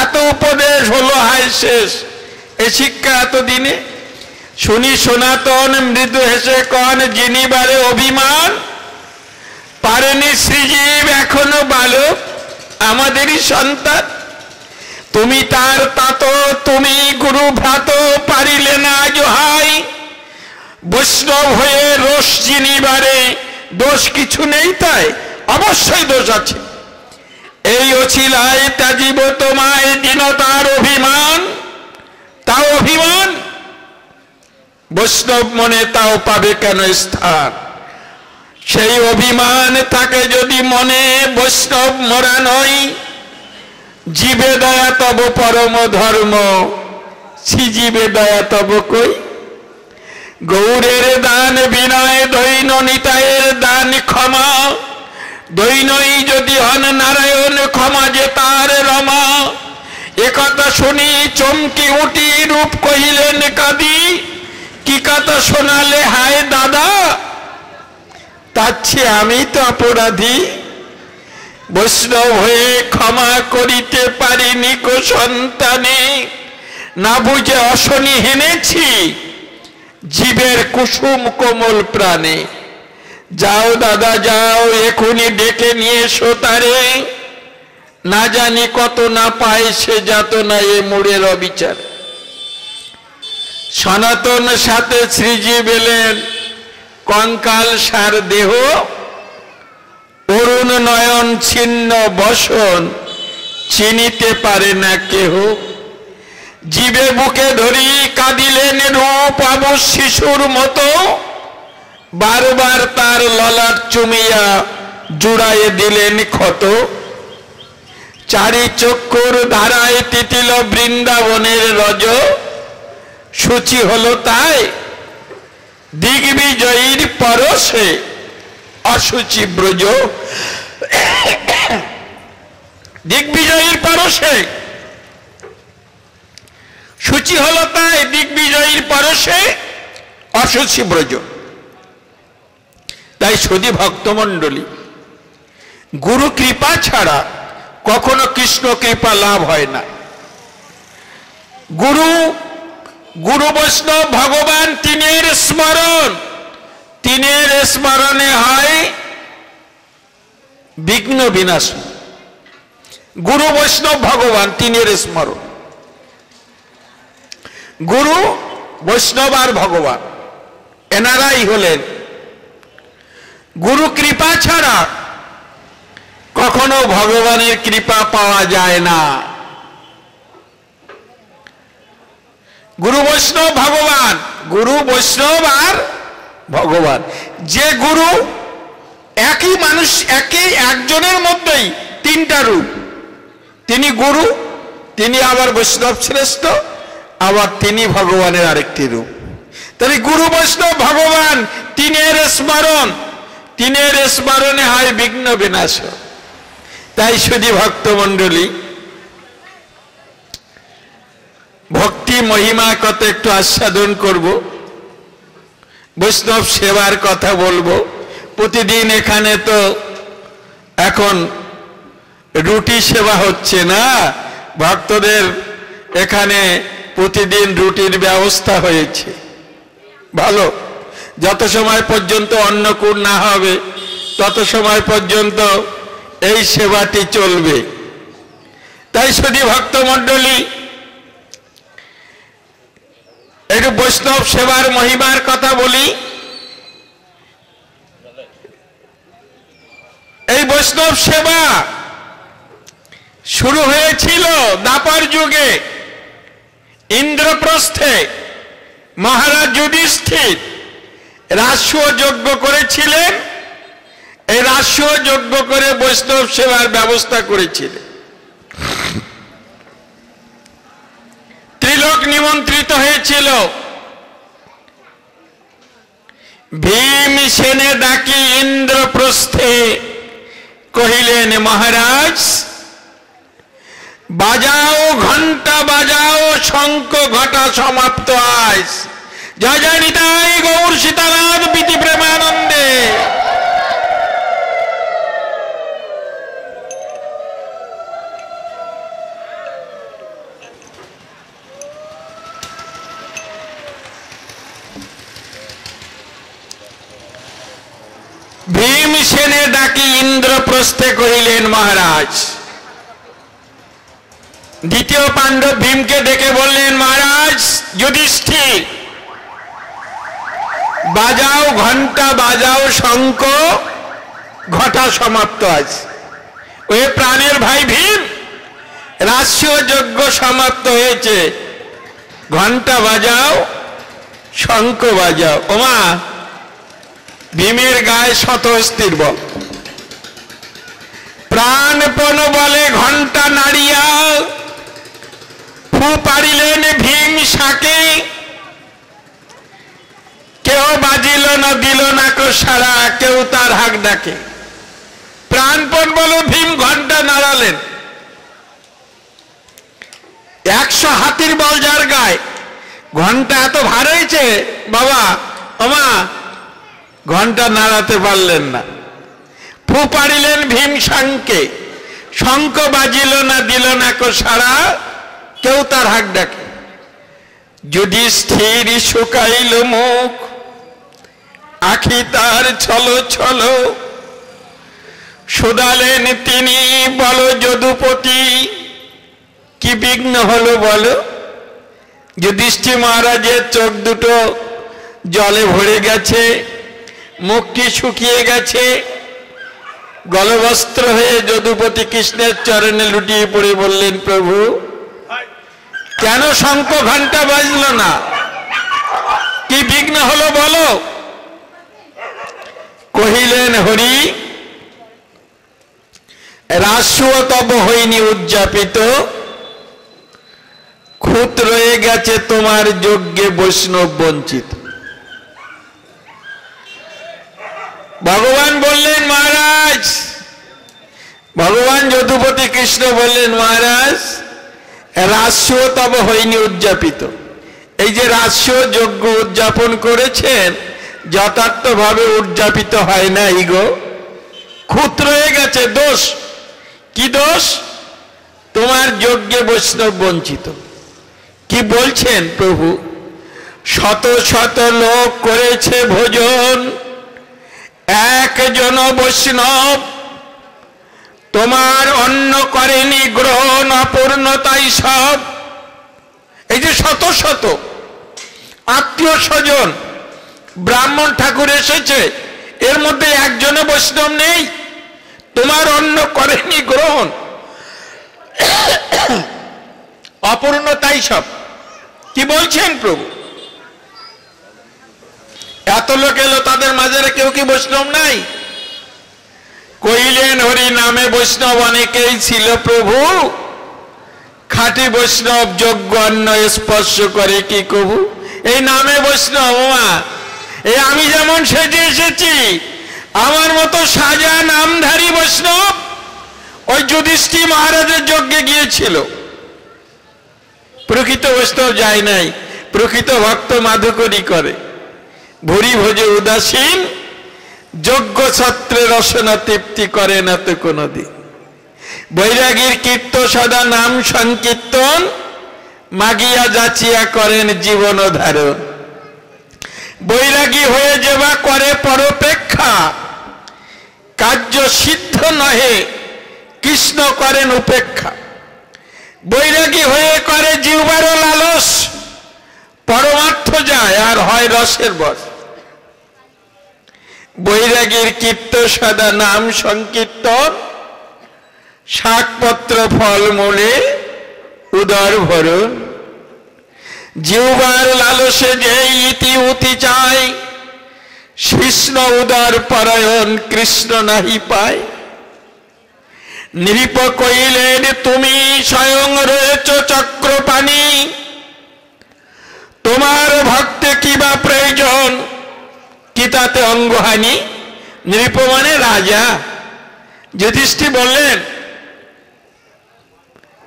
এত উপদেশ হলো, হায় শেষ। এ শিক্ষা এতদিনে শুনি সনাতন মৃদু হেসে কন, যিনি বারে অভিমান পারেনি শ্রীজীব এখনো বালক, আমাদেরই সন্তান। তুমি তার তাত, তুমি গুরু ভ্রাত, পারিলে না জোহাই। বৈষ্ণব হয়ে রোষ যিনি বারে, দোষ কিছু নেই তাই? অবশ্যই দোষ আছে। এই অছিলায় ত্যাজিব তোমায় দীনতার অভিমান, তাও অভিমান বৈষ্ণব মনে, তাও পাবে কেন স্থান? সেই অভিমান থাকে যদি মনে, বৈষ্ণব মরা নয়। জীবে দয়া তব পরম ধর্ম, শ্রীজীবে দয়া তব কই। গৌরের দান বিনয়, দৈন নিতায়ের দান ক্ষমা। দৈনই যদি হন নারায়ণ, ক্ষমা যে তার রমা। একথা শুনি চমকি উঠি, রূপ কহিলেন কাঁদি। কি কথা শোনালে হায় দাদা, তার চেয়ে আমি তো অপরাধী। বৈষ্ণব হয়ে ক্ষমা করিতে পারিনি কো সন্তানে, না বুঝে অশনি হেনেছি জীবের কুসুম কোমল প্রাণে। যাও দাদা যাও, এখুনি ডেকে নিয়ে এসো তারে। না জানি কত না পায় সে যাতনা এ মোড়ের অবিচার। সনাতন সাথে শ্রীজীব এলেন, কঙ্কাল সার দেহ, অরুণ নয়ন ছিন্ন বসন, চিনিতে পারে না কেহ। জীবে বুকে ধরি কাঁদিলেন রূপ আবশ শিশুর মতো। বারবার তার ললাট চুমিয়া জুড়াইয়ে দিলেন ক্ষত। চারি চক্ষুর ধারায় তিতিল বৃন্দাবনের রজ। সূচি হলো তাই দিগ্বিজয়ীর পরশে, অসুচি ব্রজ। দিগ্বিজয়ীর পরশে সূচি হলো তাই, দিগ্বিজয়ীর পরশে অসুচি ব্রজ। তাই সুধী ভক্তমণ্ডলী, গুরু কৃপা ছাড়া কখনো কৃষ্ণ কৃপা লাভ হয় না। গুরু বৈষ্ণব ভগবান তিনের স্মরণ, তিনের স্মরণে হয় বিঘ্ন বিনাশ। গুরু বৈষ্ণব ভগবান তিনের স্মরণ। গুরু বৈষ্ণব আর ভগবান এনারাই হলেন। গুরু কৃপা ছাড়া কখনো ভগবানের কৃপা পাওয়া যায় না। গুরু বৈষ্ণব ভগবান, গুরু বৈষ্ণব আর ভগবান। যে গুরু একই মানুষ, একজনের মধ্যেই তিনটা রূপ। তিনি গুরু, তিনি আবার বৈষ্ণব শ্রেষ্ঠ, আবার তিনি ভগবানের আরেকটি রূপ। তাহলে গুরু বৈষ্ণব ভগবান তিনের স্মরণ, তিনের স্মরণে হয় বিঘ্ন বিনাশ। তাই শুধু ভক্তমণ্ডলী, ভক্তি মহিমা কত একটু আস্বাদন করব, বৈষ্ণব সেবার কথা বলবো। প্রতিদিন এখানে তো এখন রুটি সেবা হচ্ছে না, ভক্তদের এখানে প্রতিদিন রুটির ব্যবস্থা হয়েছে। ভালো, যত সময় পর্যন্ত অন্নকূট না হবে তত সময় পর্যন্ত এই সেবাটি চলবে। তাই শুধু ভক্তমণ্ডলী, একটু বৈষ্ণব সেবার মহিমার কথা বলি। এই বৈষ্ণব সেবা শুরু হয়েছিল দ্বাপর যুগে। ইন্দ্রপ্রস্থে মহারাজ যুধিষ্ঠির রাষ্ট্র যজ্ঞ করেছিলেন। এই রাষ্ট্র যজ্ঞ করে বৈষ্ণব সেবার ব্যবস্থা করেছিলেন। ত্রিলোক নিমন্ত্রিত হয়েছিল। ভীম সেনে ডাকি ইন্দ্রপ্রস্থে, কহিলেন মহারাজ বাজাও ঘণ্টা বাজাও, শঙ্খ ঘটা সমাপ্ত আজ। জয় জয় নিতাই গৌর সীতানাথ প্রীতি প্রেমানন্দে। ভীমসেনে ডাকি ইন্দ্রপ্রস্থে কহিলেন মহারাজ। দ্বিতীয় পাণ্ডব ভীমকে ডেকে বললেন, মহারাজ যুধিষ্ঠির, বাজাও ঘন্টা, বাজাও শঙ্খ, ঘটা সমাপ্ত আছে। ওই প্রাণের ভাই ভীম, রাষ্ট্রীয় যজ্ঞ সমাপ্ত হয়েছে, ঘন্টা বাজাও, শঙ্খ বাজাও। ওমা, ভীমের গায়ে শতস্থির বল। প্রাণপণ বলে ঘন্টা নাড়িয়া ফু পারিলেন ভীম শাকে, কেউ বাজিল না, দিল না কো সারা, কেউ তার হাক ডাকে। প্রাণপণ বলে ভীম ঘন্টা নাড়ালেন। 100 হাতির বল যার গায়ে, ঘন্টা এত ভার হয়েছে বাবা, ওমা, ঘন্টা নাড়াতে পারলেন না। ফু পারিলেন ভীম শঙ্কে, শঙ্খ বাজিল না, দিল না কো সারা, কেউ তার হাক ডাকে। যুধিষ্ঠির শুকাইল মুখ, আখি তার ছলো ছলো, শুধালেন তিনি, বলো যদুপতি, কি বিঘ্ন হলো বলো। যুধিষ্ঠির মহারাজের চোখ দুটো জলে ভরে গেছে, মুখটি শুকিয়ে গেছে, গলবস্ত্র হয়ে যদুপতি কৃষ্ণের চরণে লুটিয়ে পড়ে বললেন, প্রভু কেন শঙ্খ ঘন্টা বাজল না, কি বিঘ্ন হলো বলো। কহিলেন, হরি রাষ্ট্র তব হইনি উদযাপিত, খুঁত রয়ে গেছে তোমার যজ্ঞে বৈষ্ণব বঞ্চিত। ভগবান বললেন, মহারাজ, ভগবান যদুপতি কৃষ্ণ বললেন, মহারাজ রাষ্ট্র তব হইনি উদযাপিত। এই যে রাষ্ট্র যজ্ঞ উদযাপন করেছেন, যথার্থভাবে উদযাপিত হয় না, ইগো খুঁত রয়ে গেছে। দোষ কি দোষ? তোমার যজ্ঞে বৈষ্ণব বঞ্চিত। কি বলছেন প্রভু? শত শত লোক করেছে ভোজন, একজন বৈষ্ণব তোমার অন্ন করেনি গ্রহণ, অপূর্ণতাই সব। এই যে শত শত আত্মীয় স্বজন ব্রাহ্মণ ঠাকুর এসেছে, এর মধ্যে একজনও বৈষ্ণব নেই, তোমার অন্ন করেনি গ্রহণ, অপূর্ণতাই সব। কি বলছেন প্রভু? এত লোক এলো, তাদের মাঝে কেউ কি বৈষ্ণব নাই? কইলেন, হরি নামে বৈষ্ণব অনেকেই ছিল প্রভু, খাঁটি বৈষ্ণব যোগ্য অন্ন স্পর্শ করে কি কবু। এই নামে বৈষ্ণব, মা এই আমি যেমন সেজে এসেছি, আমার মতো সাজা নামধারী বৈষ্ণব ওই যুধিষ্ঠির মহারাজের যজ্ঞে গিয়েছিল। প্রকৃত বৈষ্ণব যায় নাই, প্রকৃত ভক্ত মাধুকরী করে, ভুরি ভোজে উদাসীন, যজ্ঞ ছত্রে রসনা তৃপ্তি করে না তো কোনদিন। বৈরাগীর কীর্ত সদা নাম সংকীর্তন, মাগিয়া যাচিয়া করেন জীবন ধারণ। বৈরাগী হয়ে যেবা করে পরপেক্ষা, কার্য সিদ্ধ নহে কৃষ্ণ করেন উপেক্ষা। বৈরাগী হয়ে করে জিহ্বার লালস, পরমার্থ যায় আর হয় রসের বশ। বৈরাগীর কীর্ত সদা নাম সংকীর্তন, শাকপত্র ফল মূলে উদর ভরণ। জিহ্বার লালসে যে ইতি উতি চায়, কৃষ্ণ উদর পরায়ণ কৃষ্ণ নাহি পায়। নৃপ কইলেন, তুমি স্বয়ং রয়েছ চক্রপাণি, তোমার ভক্তে কিবা প্রয়োজন, কি তাতে অঙ্গহানি। নৃপ মানে রাজা। যুধিষ্ঠির বললেন,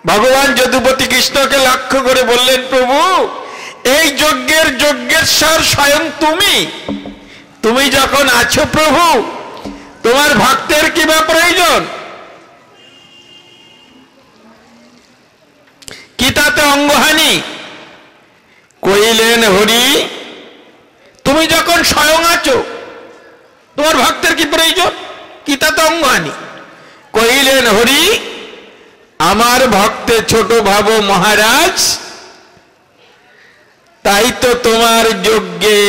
ভগবান যদুপতি কৃষ্ণকে লক্ষ্য করে বললেন, প্রভু এই যজ্ঞের যজ্ঞেশ্বর স্বয়ং তুমি। তুমি যখন আছো প্রভু, তোমার ভক্তের কি বা প্রয়োজন? কি তাতে অঙ্গহানি? কইলেন হরি, তুমি যখন স্বয়ং আছো, তোমার ভক্তের কি প্রয়োজন? কি তাতে অঙ্গহানি? কইলেন হরি, আমার ভক্তে ছোট ভাবো মহারাজ, তাই তো তোমার যজ্ঞে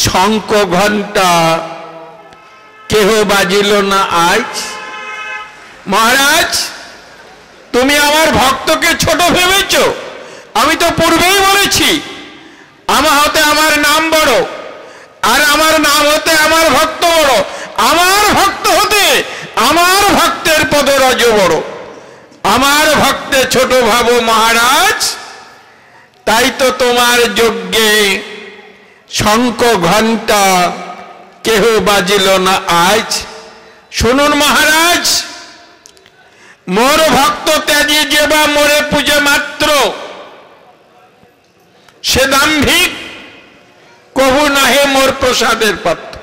শঙ্খ ঘণ্টা কেহ বাজিল না আজ। মহারাজ, তুমি আমার ভক্তকে ছোট ভেবেছ? আমি তো পূর্বেই বলেছি, আমার হতে আমার নাম বড়, আর আমার নাম হতে আমার ভক্ত বড়। আমার ভক্ত হতে আমার ভক্তের পদরজ বড়। আমার ভক্তে ছোট ভাবো মহারাজ, তাই তো তোমার যজ্ঞে শঙ্খ ঘণ্টা কেহ বাজিল না আজ। শুনুন মহারাজ, মোর ভক্ত ত্যাজি যে বা মোরে পূজে মাত্র, সে দাম্ভিক কবু নাহে মোর প্রসাদের পাত্র।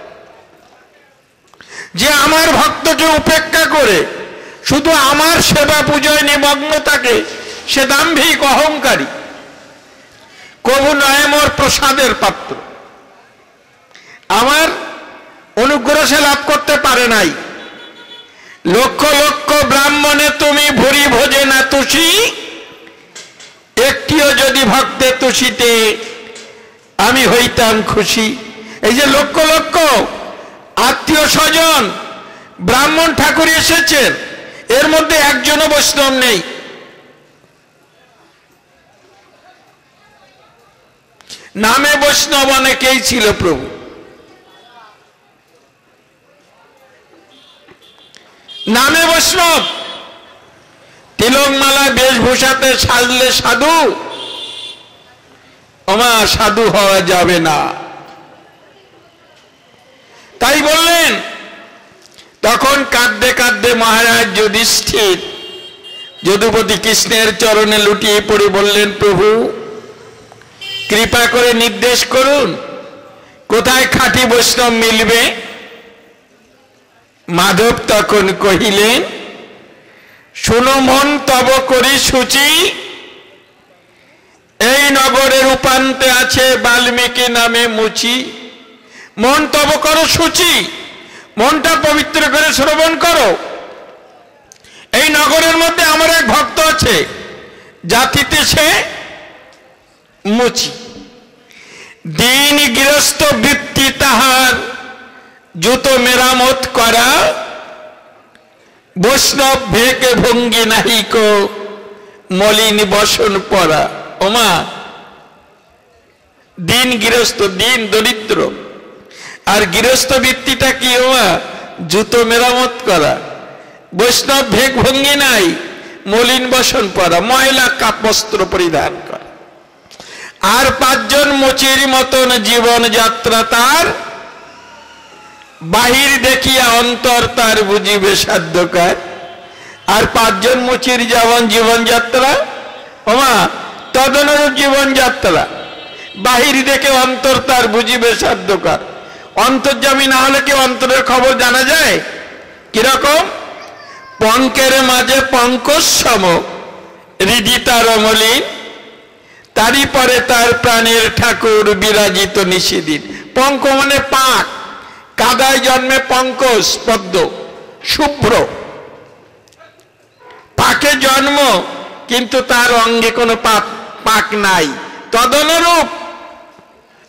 যে আমার ভক্তকে উপেক্ষা করে শুধু আমার সেবা পূজায় নিমগ্ন থাকে, সে দাম্ভিক অহংকারী, কবু নয় মোর প্রসাদের পাত্র। আমার অনুগ্রহ সে লাভ করতে পারে নাই। লক্ষ লক্ষ ব্রাহ্মণে তুমি ভুরি ভোজে না তুষি, একটিও যদি ভক্তে তুষিতে আমি হইতাম খুশি। এই যে লক্ষ লক্ষ আত্মীয় স্বজন ব্রাহ্মণ ঠাকুর এসেছেন, এর মধ্যে একজনও বৈষ্ণব নেই। নামে বৈষ্ণব অনেকেই ছিল প্রভু, নামে বৈষ্ণব। তিলকমালা বেশভূষাতে সাজলে সাধু, ওমা সাধু হওয়া যাবে না। তাই বললেন, তখন কাঁদতে কাঁদতে মহারাজ যুধিষ্ঠির যদুপতি কৃষ্ণের চরণে লুটিয়ে পড়ে বললেন, প্রভু কৃপা করে নির্দেশ করুন, কোথায় খাঁটি বৈষ্ণব মিলবে? মাধব তখন কহিলেন, শুনো মন তব করি সূচি, এই নগরের উপান্তে আছে বাল্মীকি নামে মুচি। মন তব করো সূচি, মনটা পবিত্র করে শ্রবণ করো। এই নগরের মধ্যে আমার এক ভক্ত আছে, জাতিতে সে মুচি। দিন গৃহস্থ বৃত্তি তাহার, জুতো মেরামত করা, বৈষ্ণব ভেকে ভঙ্গি নাহিক মলিন বসন পরা। ওমা, দিন গৃহস্থ, দিন দরিদ্র, আর গৃহস্থ বৃত্তিটা কি? ওমা, জুতো মেরামত করা, বৈষ্ণব ভেক ভঙ্গি নাই, মলিন বসন পরা, ময়লা কাপস্ত্র পরিধান করা। আর পাঁচজন মুচির মতন জীবন যাত্রা তার, বাহির দেখিয়া অন্তর তার বুঝিবে সাধ্যকার। আর পাঁচজন মুচির যেমন জীবনযাত্রা, ওমা তদনুরূপ জীবনযাত্রা, বাহির দেখে অন্তর তার বুঝিবে সাধ্যকার। অন্তর্যামী না হলে কি অন্তরের খবর জানা যায়? কিরকম? পঙ্কের মাঝে পঙ্কজ সম, হৃদি তার অমলিন, তারই পরে তার প্রাণের ঠাকুর বিরাজিত নিশিদিন। পঙ্ক মানে পাক, কাদায় জন্মে পঙ্কজ পদ্ম, শুভ্র, পাকে জন্ম, কিন্তু তার অঙ্গে কোনো পাক নাই। তদনুরূপ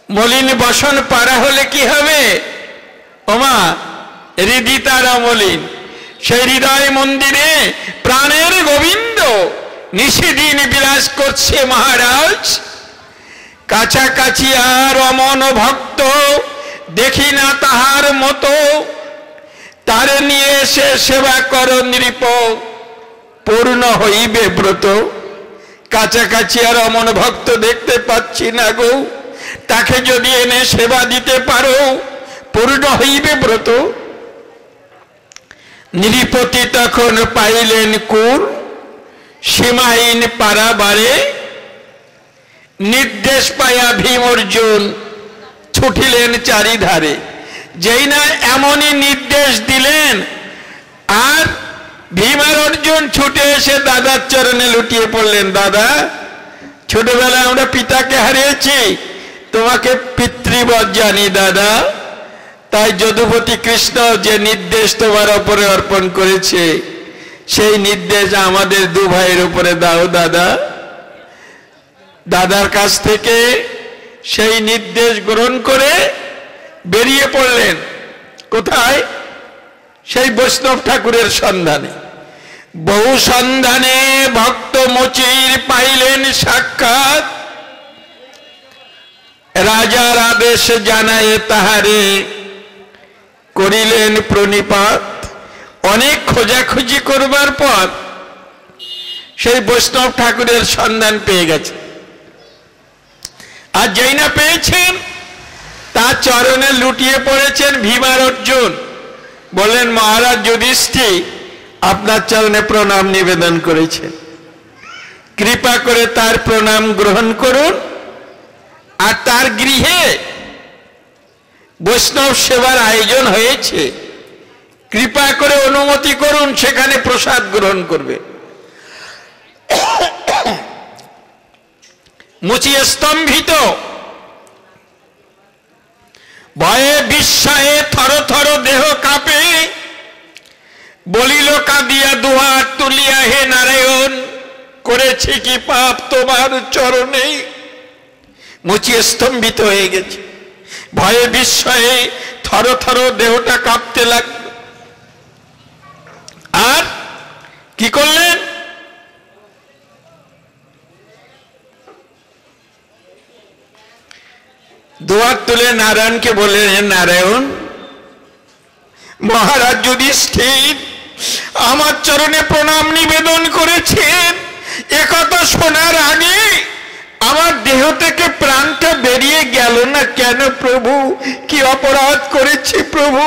মলিন বসন পারা হলে কি হবে? ওমা হৃদি তার অমলিন। সেই হৃদয় মন্দিরে প্রাণের গোবিন্দ নিশিদিন বিরাজ করছে মহারাজ। কাছাকাছি আর অমন ভক্ত দেখি না তাহার মতো, তারে নিয়ে এসে সেবা কর নৃপ, পূর্ণ হইবে ব্রত। কাছাকাছি আর অমন ভক্ত দেখতে পাচ্ছি না গো, তাকে যদি এনে সেবা দিতে পারো, পূর্ণ হইবে ব্রত। নৃপতি তখন পাইলেন কুল, সীমাহীন পারাবারে, নির্দেশ পায়া ভীম অর্জুন ছুটিলেন চারিধারে। যেই না এমনই নির্দেশ দিলেন, আর ভীম আর অর্জুন ছুটে এসে দাদার চরণে লুটিয়ে পড়লেন। দাদা, ছোটবেলায় আমরা পিতাকে হারিয়েছি, তোমাকে পিতৃবৎ জানি দাদা, তাই যদুপতি কৃষ্ণ যে নির্দেশ তোমার উপরে অর্পণ করেছে, সেই নির্দেশ আমাদের দু ভাইয়ের উপরে দাও দাদা। দাদার কাছ থেকে সেই নির্দেশ গ্রহণ করে বেরিয়ে পড়লেন। কোথায়? সেই বৈষ্ণব ঠাকুরের সন্ধানে। বহু সন্ধানে ভক্ত মুচির পাইলেন সাক্ষাৎ, রাজার আদেশ জানায় তাহারে করিলেন প্রণিপাত। অনেক খোঁজাখুঁজি করবার পর সেই বৈষ্ণব ঠাকুরের সন্ধান পেয়ে গেছে। আর যেই না পেয়েছেন, তার চরণে লুটিয়ে পড়েছেন ভীম আর অর্জুন। বললেন, মহারাজ যুধিষ্ঠির আপনার চরণে প্রণাম নিবেদন করেছে, কৃপা করে তার প্রণাম গ্রহণ করুন, আর তার গৃহে বৈষ্ণব সেবার আয়োজন হয়েছে, কৃপা করে অনুমতি করুন, সেখানে প্রসাদ গ্রহণ করবে। মুচি স্তম্ভিত, ভয়ে বিস্ময়ে থর থর দেহ কাঁপে, বলিল কাঁদিয়া দুহাত তুলিয়া, হে নারায়ণ করেছি কি পাপ তোমার চরণে। মুচি স্তম্ভিত হয়ে গেছে, ভয়ে বিস্ময়ে থর থর দেহটা কাঁপতে লাগলো। আর কি করলেন? দুহাত তুলে নারায়ণকে বললেন, হে নারায়ণ, মহারাজ যুধিষ্ঠির আমার চরণে প্রণাম নিবেদন করেছেন, একথা শোনার আগে আমার দেহ থেকে প্রাণটা বেরিয়ে গেল না কেন প্রভু? কি অপরাধ করেছি প্রভু?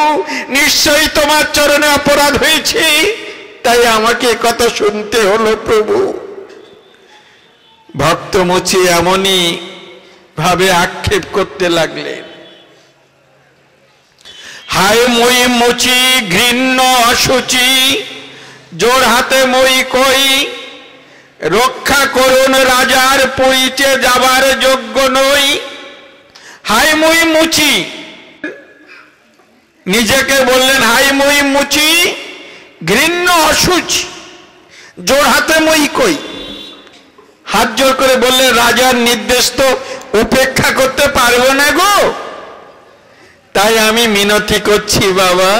নিশ্চয়ই তোমার চরণে অপরাধ হয়েছে, তাই আমাকে একথা শুনতে হলো প্রভু। ভক্ত মুচি এমনই ভাবে আক্ষেপ করতে লাগলেন। হায় মই মুচি ঘৃণ্য অসুচি, জোর হাতে মই কই, রক্ষা করুন রাজার পইতে যাবার যোগ্য নই। হায় মই মুচি, নিজেকে বললেন হায় মই মুচি ঘৃণ্য অসুচি, জোর হাতে মই কই। হাত জোর করে বললেন, রাজার নির্দেশ তো উপেক্ষা করতে পারবো না গো, তাই আমি মিনতি করছি বাবা,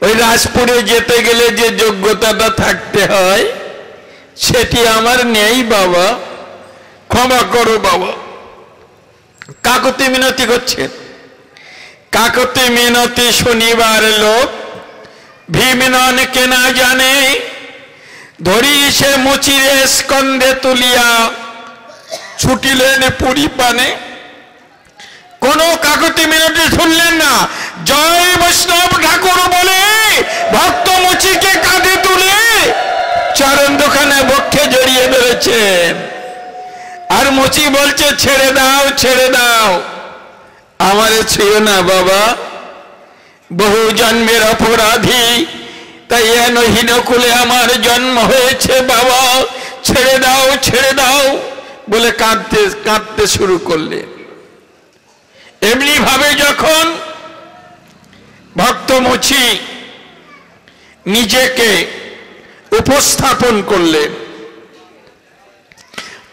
ওই রাজপুরে যেতে গেলে যে যোগ্যতাটা থাকতে হয় সেটি আমার নেই বাবা, ক্ষমা করো বাবা। কাকতি মিনতি করছেন। কাকতি মিনতি শনিবার লোক, ভীম নন কে না জানে, ধরি সে মুচিরে স্কন্ধে তুলিয়া ছুটিলেন পুরী পানে। কোন কাকতি মিনতি শুনলেন না, জয় বৈষ্ণব ঠাকুর বলে ভক্ত মুচিকে কাঁধে তুলে চরণ দোকানে বক্ষে জড়িয়ে ধরেছেন। আর মুচি বলছে, ছেড়ে দাও ছেড়ে দাও, আমারে ছুঁয়ো না বাবা, বহু জন্মের অপরাধী, তাই এন হীনকুলে আমার জন্ম হয়েছে বাবা, ছেড়ে দাও ছেড়ে দাও বলে কাঁদতে কাঁদতে শুরু করলেন। এমনি ভাবে যখন ভক্ত মুচি নিজেকে উপস্থাপন করলেন,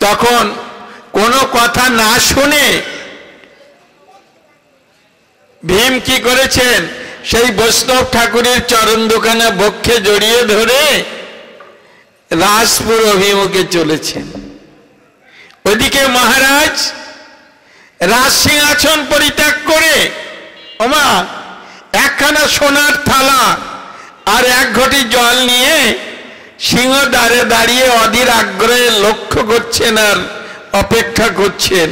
তখন কোনো কথা না শুনে ভীম কি করেছেন, সেই বৈষ্ণব ঠাকুরের চরণ দোকানে বক্ষে জড়িয়ে ধরে রাজপুর অভিমুখে চলেছেন। ওদিকে মহারাজ রাজ সিংহাসন পরিত্যাগ করে, ওমা একখানা সোনার থালা আর এক ঘটি জল নিয়ে সিংহ দ্বারে দাঁড়িয়ে অধীর আগ্রহে লক্ষ্য করছেন আর অপেক্ষা করছেন,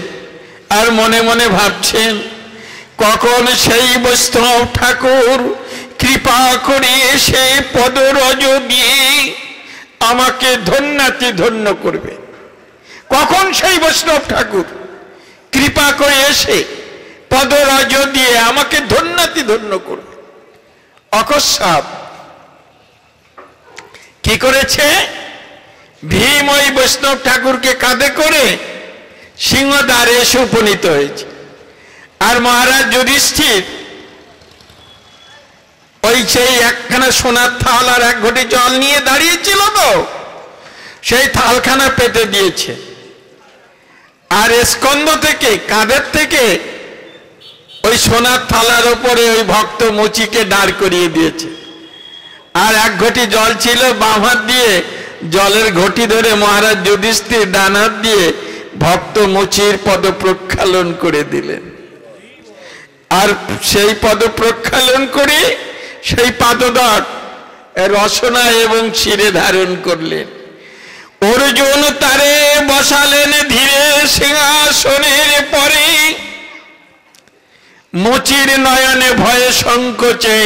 আর মনে মনে ভাবছেন কখন সেই বৈষ্ণব ঠাকুর কৃপা করে সেই পদরজ দিয়ে আমাকে ধন্যাতি ধন্য করবে, কখন সেই বৈষ্ণব ঠাকুর কৃপা করে এসে পদরাজ দিয়ে আমাকে ধন্যাতি ধন্য করবে। অকস্মাৎ কি করেছে, ভীম ওই বৈষ্ণব ঠাকুরকে কাঁধে করে সিংহদ্বারে এসে উপনীত হয়েছে। আর মহারাজ যুধিষ্ঠির ওই সেই একখানা সোনার থাল আর এক ঘটি জল নিয়ে দাঁড়িয়েছিল, তো সেই থালখানা পেতে দিয়েছে, আর স্কন্ধ থেকে কাঁধের থেকে ওই সোনার থালার উপরে ওই ভক্ত মুচিকে দাঁড় করিয়ে দিয়েছে। আর এক ঘটি জল ছিল, বাম হাত দিয়ে জলের ঘটি ধরে মহারাজ যুধিষ্ঠির ডান হাত দিয়ে ভক্ত মুচির পদ প্রক্ষালন করে দিলেন। আর সেই পদ প্রক্ষালন করে সেই পাদদক রসনা এবং শিরে ধারণ করলেন। অর্জুন তারে বসালেন ধীরে সিংহাসনের পরে, মুচির নয়নে ভয়ে সংকোচে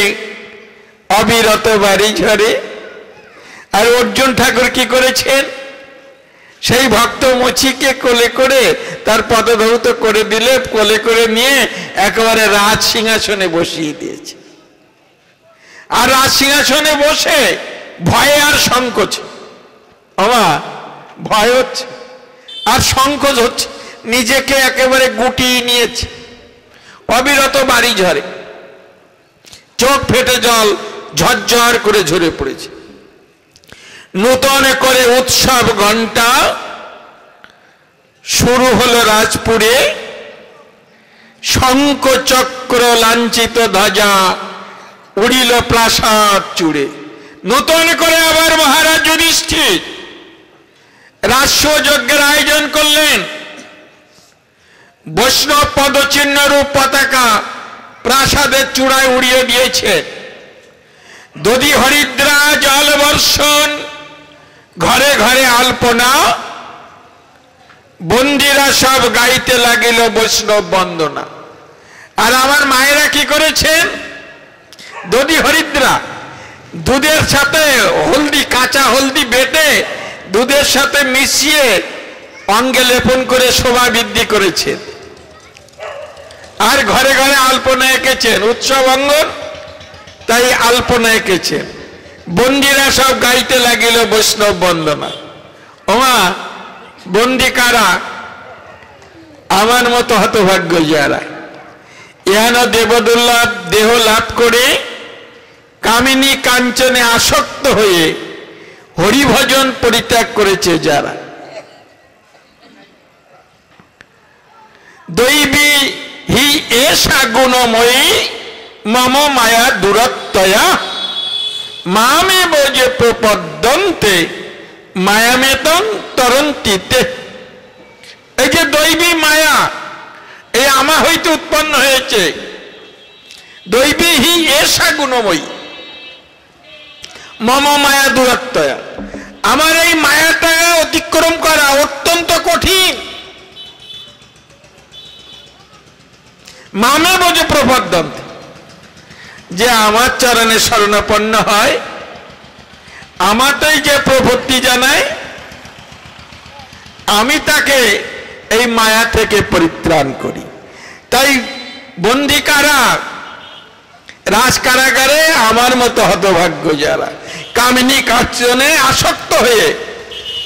অবিরত বাড়ি ঝরে। আর অর্জুন ঠাকুর কি করেছেন, সেই ভক্ত মুচিকে কোলে করে তার পদধৌত করে দিলে, কোলে করে নিয়ে একেবারে রাজ সিংহাসনে বসিয়ে দিয়েছে। আর রাজ সিংহাসনে বসে ভয়ে আর সংকোচে, ভয় হচ্ছে আর সংকোচ হচ্ছে, নিজেকে একেবারে গুটিয়ে নিয়েছে, অবিরত বাড়ি ঝরে, চোখ ফেটে জল ঝরঝর করে ঝরে পড়েছে। নূতন করে উৎসব ঘণ্টা শুরু হলো রাজপুরে, শঙ্খ চক্র লাঞ্ছিত ধ্বজা উড়িল প্রাসাদ চূড়ে। নূতন করে আবার মহারাজ যুধিষ্ঠির রাজস্ব যজ্ঞের আয়োজন করলেন। বৈষ্ণব পদচিহ্ন রূপ পতাকা প্রাসাদের চূড়ায় উড়িয়ে দিয়েছে। দধি হরিদ্রা জল বর্ষণ, ঘরে ঘরে আলপনা, বন্দীরা সব গাইতে লাগিল বৈষ্ণব বন্দনা। আর আমার মায়েরা কি করেছেন, দধি হরিদ্রা দুধের সাথে হলদি, কাঁচা হলদি বেটে দুধের সাথে মিশিয়ে অঙ্গে লেপন করে শোভা বৃদ্ধি করেছেন। আর ঘরে ঘরে আলপনা এঁকেছেন, উৎসব অঙ্গন তাই আলপনা এঁকেছেন। বন্দীরা সব গাইতে লাগিল বৈষ্ণব বন্দনা। ওমা, বন্দী কারা? আমার মতো হতভাগ্য যারা ইহান দেবদুল্লাভ দেহ লাভ করে কামিনী কাঞ্চনে আসক্ত হয়ে হরিভজন পরিত্যাগ করেছে যারা। দৈবী হি এষা গুণময়ী মম মায়া দূরত্বয়া মামে বোঝে প্রপদ্যন্তে মায়ামেতং তরন্তিতে। এই যে দৈবী মায়া, এই আমা হইতে উৎপন্ন হয়েছে। দৈবী হি এষা গুণময়ী মম মায়া দূরত্বয়া, আমার এই মায়াটা অতিক্রম করা অত্যন্ত কঠিন। মামে বোঝে প্রপদ্যন্তে, যে আমার চরণে শরণাপন্ন হয়, আমারটাই যে প্রপত্তি জানায়, আমি তাকে এই মায়া থেকে পরিত্রাণ করি। তাই বন্দী কারা? রাজ কারাগারে আমার মতো হতভাগ্য যারা কামিনী কাঞ্চনে আসক্ত হয়ে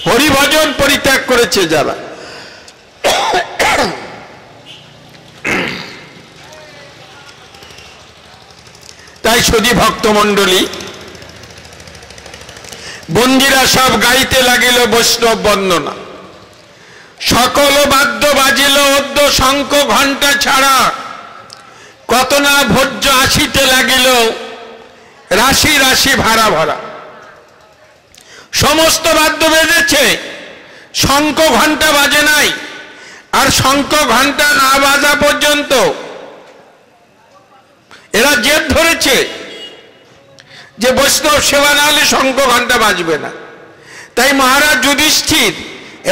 হরিভজন পরিত্যাগ করেছে যারা। তাই সুধী ভক্তমণ্ডলী, বন্দীরা সব গাইতে লাগিল বৈষ্ণব বন্দনা। সকল বাদ্য বাজিল অদ্য শঙ্খ ঘণ্টা ছাড়া, কত না ভোজ্য আসিতে লাগিল রাশি রাশি ভাড়া ভরা। সমস্ত বাদ্য বেজেছে, শঙ্খ ঘণ্টা বাজে নাই। আর শঙ্খ ঘণ্টা না বাজা পর্যন্ত এরা জেদ ধরেছে যে বৈষ্ণব সেবা না হলে শঙ্খ ঘণ্টা বাজবে না। তাই মহারাজ যুধিষ্ঠির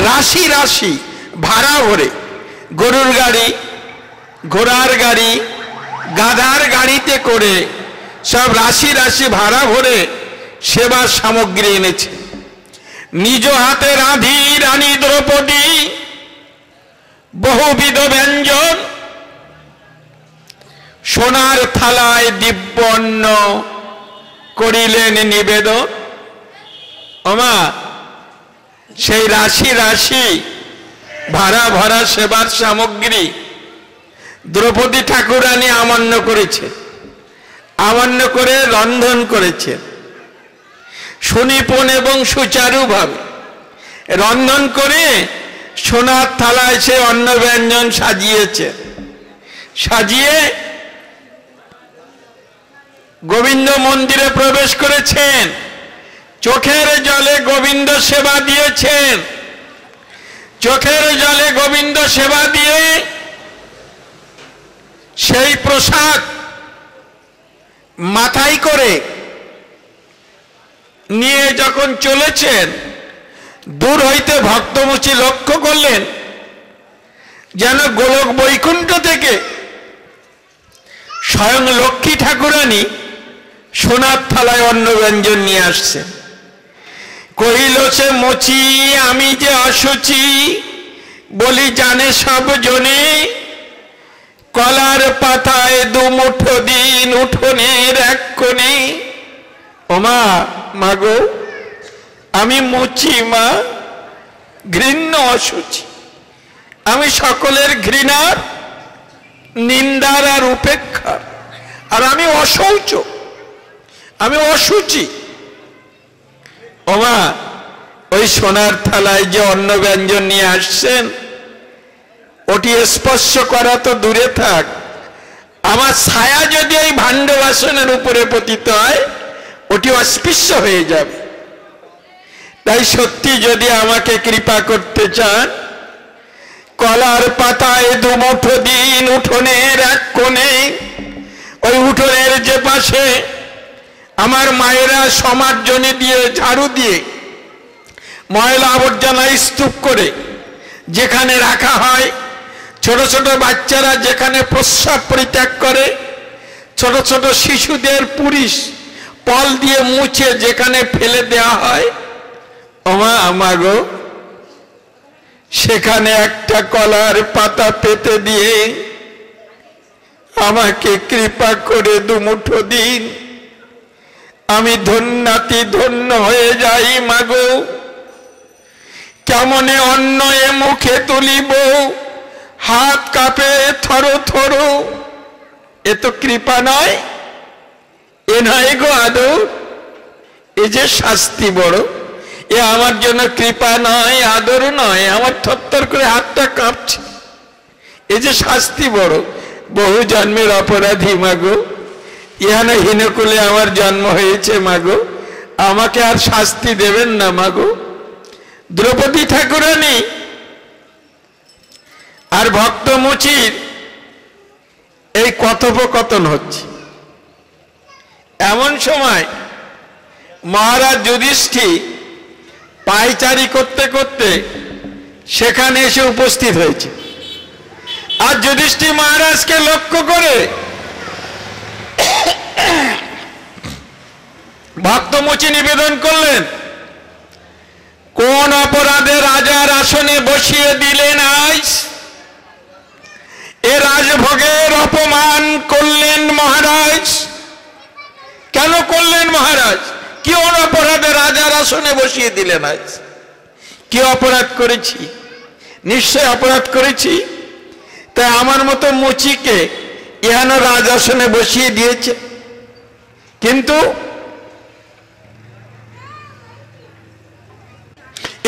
রাশি রাশি ভাড়া ভরে গরুর গাড়ি, ঘোড়ার গাড়ি, গাধার গাড়িতে করে সব রাশি রাশি ভাড়া ভরে সেবার সামগ্রী এনেছে। নিজ হাতে রাধি রানী দ্রৌপদী বহুবিধ ব্যঞ্জন সোনার থালায় দিব্য অন্ন করিলেন নিবেদন। ওমা, সেই রাশি রাশি ভাড়া ভরা সেবার সামগ্রী দ্রৌপদী ঠাকুরানী আমান্য করেছে, আমান্য করে রন্ধন করেছে সুনিপুণ এবং সুচারুভাবে রন্ধন করে সোনার থালায় সে অন্ন ব্যঞ্জন সাজিয়েছে। সাজিয়ে গোবিন্দ মন্দিরে প্রবেশ করেছেন, চোখের জলে গোবিন্দ সেবা দিয়েছেন। চোখের জলে গোবিন্দ সেবা দিয়ে সেই প্রসাদ মাথায় করে নিয়ে যখন চলেছেন, দূর হইতে ভক্তমুচি লক্ষ্য করলেন যেন গোলক বৈকুণ্ঠ থেকে স্বয়ং লক্ষ্মী ঠাকুরানী সোনার থালায় অন্ন ব্যঞ্জন নিয়ে আসছে। কহিল সে মুচি, আমি যে অসুচি বলি জানে সব জনে, কলার পাতায় দুমুঠো দিন উঠোনের এক কোণে। ওমা, মাগো, আমি মুচি মা, ঘৃণ্য অসুচি, আমি সকলের ঘৃণার নিন্দার আর উপেক্ষার, আর আমি অশৌচ, আমি অসুচি। ওমা, ওই সোনার থালায় যে অন্ন ব্যঞ্জন নিয়ে আসছেন ওটি স্পর্শ করা তো দূরে থাক, আমার ছায়া যদি এই ভাণ্ড বাসনের উপরে পতিত হয় ওটি অস্পৃশ্য হয়ে যাবে। তাই সত্যি যদি আমাকে কৃপা করতে চান, কলার পাতায় দুমুঠো দিন উঠোনের এক কোণে, ওই উঠোনের যে পাশে আমার মায়েরা সমার্জনী দিয়ে ঝাড়ু দিয়ে ময়লা আবর্জনা স্তূপ করে যেখানে রাখা হয়, ছোট ছোট বাচ্চারা যেখানে প্রস্রাব পরিত্যাগ করে, ছোট ছোট শিশুদের পুলিশ পল দিয়ে মুছে যেখানে ফেলে দেওয়া হয়, ওমা আমাগো, সেখানে একটা কলার পাতা পেতে দিয়ে আমাকে কৃপা করে দুমুঠো দিন, আমি ধন্যাতি ধন্য হয়ে যাই মাগো। কেমনে অন্ন এ মুখে তুলিব, হাত কাঁপে থরো থরো। এ তো কৃপা নয়, এ নয় গো আদর, এ যে শাস্তি বড়। এ আমার জন্য কৃপা নয়, আদর নয়, আমার থরথর করে হাতটা কাঁপছে। এ যে শাস্তি বড়, বহু জন্মের অপরাধী মাগো, ইহানে হীনকুলে আমার জন্ম হয়েছে মাগো, আমাকে আর শাস্তি দেবেন না মাগো। দ্রৌপদী ঠাকুরানী আর ভক্তমুচির এই কথোপকথন হচ্ছে। এমন সময় মহারাজ যুধিষ্ঠির পায়চারি করতে করতে সেখানে এসে উপস্থিত হয়েছে। আর যুধিষ্ঠির মহারাজকে লক্ষ্য করে ভক্তমুচি নিবেদন করলেন, কোন অপরাধে রাজার আসনে বসিয়ে দিলেন আজ? এ রাজভোগের অপমান করলেন মহারাজ। কেন করলেন মহারাজ? কি অপরাধে রাজার আসনে বসিয়ে দিলেন আজ? কি অপরাধ করেছি? নিশ্চয় অপরাধ করেছি, তাই আমার মতো মুচিকে ইহানো রাজ আসনে বসিয়ে দিয়েছে। কিন্তু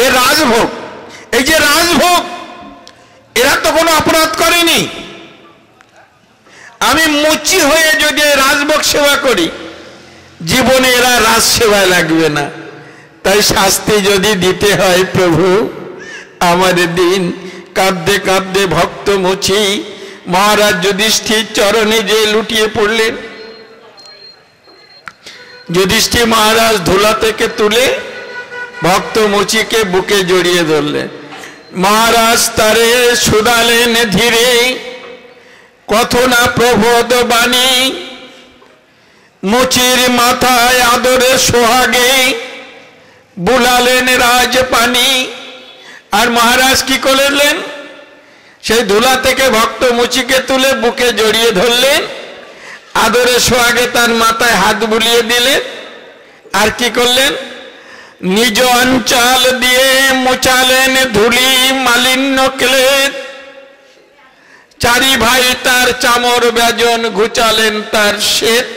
এ রাজভোগ, এই যে রাজভোগ, এরা তো কোনো অপরাধ করেনি। আমি মুচি হয়ে যদি রাজভোগ সেবা করি, জীবনে এরা রাজ সেবায় লাগবে না। তাই শাস্তি যদি দিতে হয় প্রভু, আমাদের দিন। কাঁদতে কাঁদতে ভক্তমুচি মহারাজ যুধিষ্ঠির চরণে যে লুটিয়ে পড়লেন। যুধিষ্ঠির মহারাজ ধুলা থেকে তুলে ভক্তমুচিকে বুকে জড়িয়ে ধরলেন। মহারাজ তারে শুধালেন ধীরে, কত না প্রবোধ বাণী, মুচির মাথায় আদরে সোহাগে বুলালেন রাজপানি। আর মহারাজ কি করলেন? সেই ধুলা থেকে ভক্ত মুচিকে তুলে বুকে জড়িয়ে ধরলেন, আদরে সোহাগে তার মাথায় হাত বুলিয়ে দিলেন। আর কি করলেন? নিজ অঞ্চল দিয়ে মুচালেন ধুলি মালিন্য ক্লেদ, চারি ভাই তার চামর ব্যজন ঘুচালেন তার শ্বেত।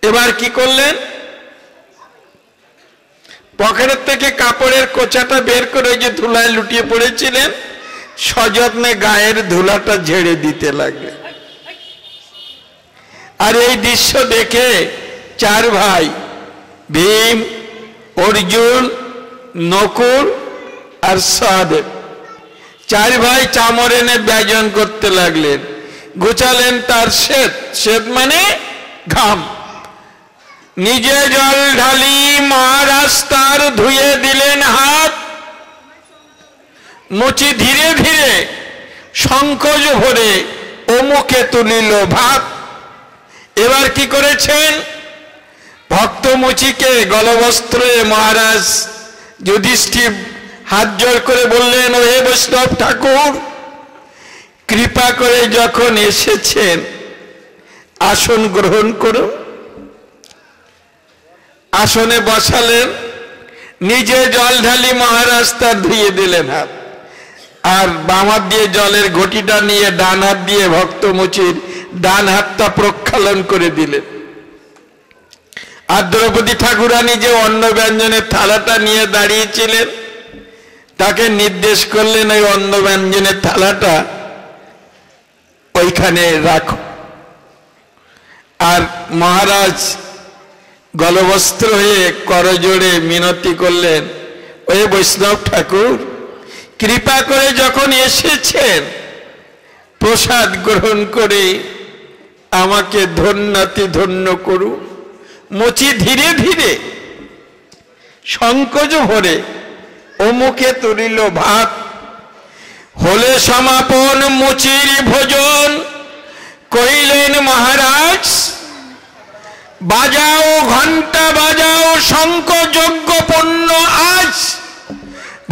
এবার কি করলেন? পকেটের থেকে কাপড়ের কোচাটা বের করে যে ধুলায় লুটিয়ে পড়েছিলেন, সযত্নে গায়ের ধুলাটা ঝেড়ে দিতে লাগলেন। আর এই দৃশ্য দেখে চার ভাই ভীম, অর্জুন, নকুল আর সহদেব, চার ভাই চামর এনে ব্যজন করতে লাগলেন, ঘুচালেন তার শ্বেত। শ্বেত মানে ঘাম। নিজে জল ঢালি মহারাজ তার ধুয়ে দিলেন হাত, মুচি ধীরে ধীরে সংকোচ ভরে ও মুখে তুলিল ভাত। এবার কি করেছেন? ভক্ত মুচিকে গলবস্ত্রে মহারাজ যুধিষ্ঠির হাত জোড় করে বললেন, ও হে বৈষ্ণব ঠাকুর, কৃপা করে যখন এসেছেন আসন গ্রহণ করুন। আসনে বসালেন, নিজে জল ঢালি মহারাজ তার ধুয়ে দিলেন হাত, আর বাম হাত দিয়ে জলের ঘটিটা নিয়ে ডান হাত দিয়ে ভক্ত মুচির ডান হাতটা প্রক্ষালন করে দিলেন। আর দ্রৌপদী ঠাকুরানী যে অন্ন ব্যঞ্জনের থালাটা নিয়ে দাঁড়িয়েছিলেন, তাকে নির্দেশ করলেন ওই অন্ন ব্যঞ্জনের থালাটা ওইখানে রাখো। আর মহারাজ গলবস্ত্র হয়ে করজোড়ে মিনতি করলেন, ওই বৈষ্ণব ঠাকুর, কৃপা করে যখন এসেছেন প্রসাদ গ্রহণ করে আমাকে ধন্যাতি ধন্য করুন। মুচি ধীরে ধীরে সংকোচ ভরে ও মুখে তুলিল ভাত। হলে সমাপন মুচির ভোজন, কইলেন মহারাজ বাজাও ঘন্টা বাজাও, শঙ্খ যজ্ঞ পণ্য আজ।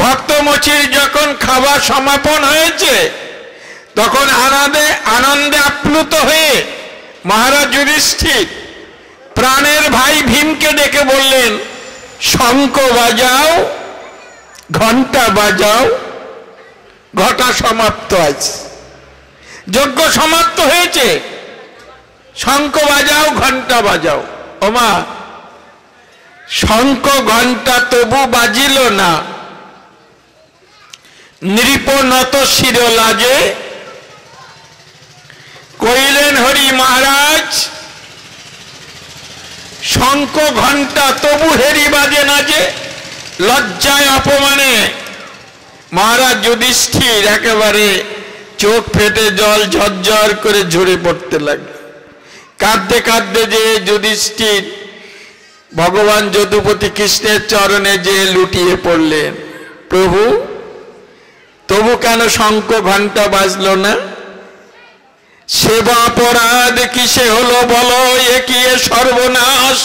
ভক্ত মুচির যখন খাওয়া সমাপন হয়েছে, তখন আনন্দে আপ্লুত হয়ে মহারাজ যুধিষ্ঠির প্রাণের ভাই ভীমকে ডেকে বললেন, শঙ্খ বাজাও, ঘন্টা বাজাও, ঘটা সমাপ্ত আছে, যজ্ঞ সমাপ্ত হয়েছে, শঙ্খ বাজাও, ঘন্টা বাজাও। ওমা, শঙ্খ ঘন্টা তবু বাজিল না, নৃপনত শির লাজে। কইলেন হরি মহারাজ, শঙ্খ ঘন্টা তবু হেরি বাজে না যে। লজ্জায় অপমানে মহারাজ যুধিষ্ঠির একেবারে চোখ ফেটে জল ঝরঝর করে ঝরে পড়তে লাগলো। কাঁদতে কাঁদতে যে যুধিষ্ঠির ভগবান যদুপতি কৃষ্ণের চরণে যে লুটিয়ে পড়লেন, প্রভু তবু কেন শঙ্খ ঘন্টা বাজলো না? সেবা অপরাধ কিসে হলো বলো, এ কি এ সর্বনাশ?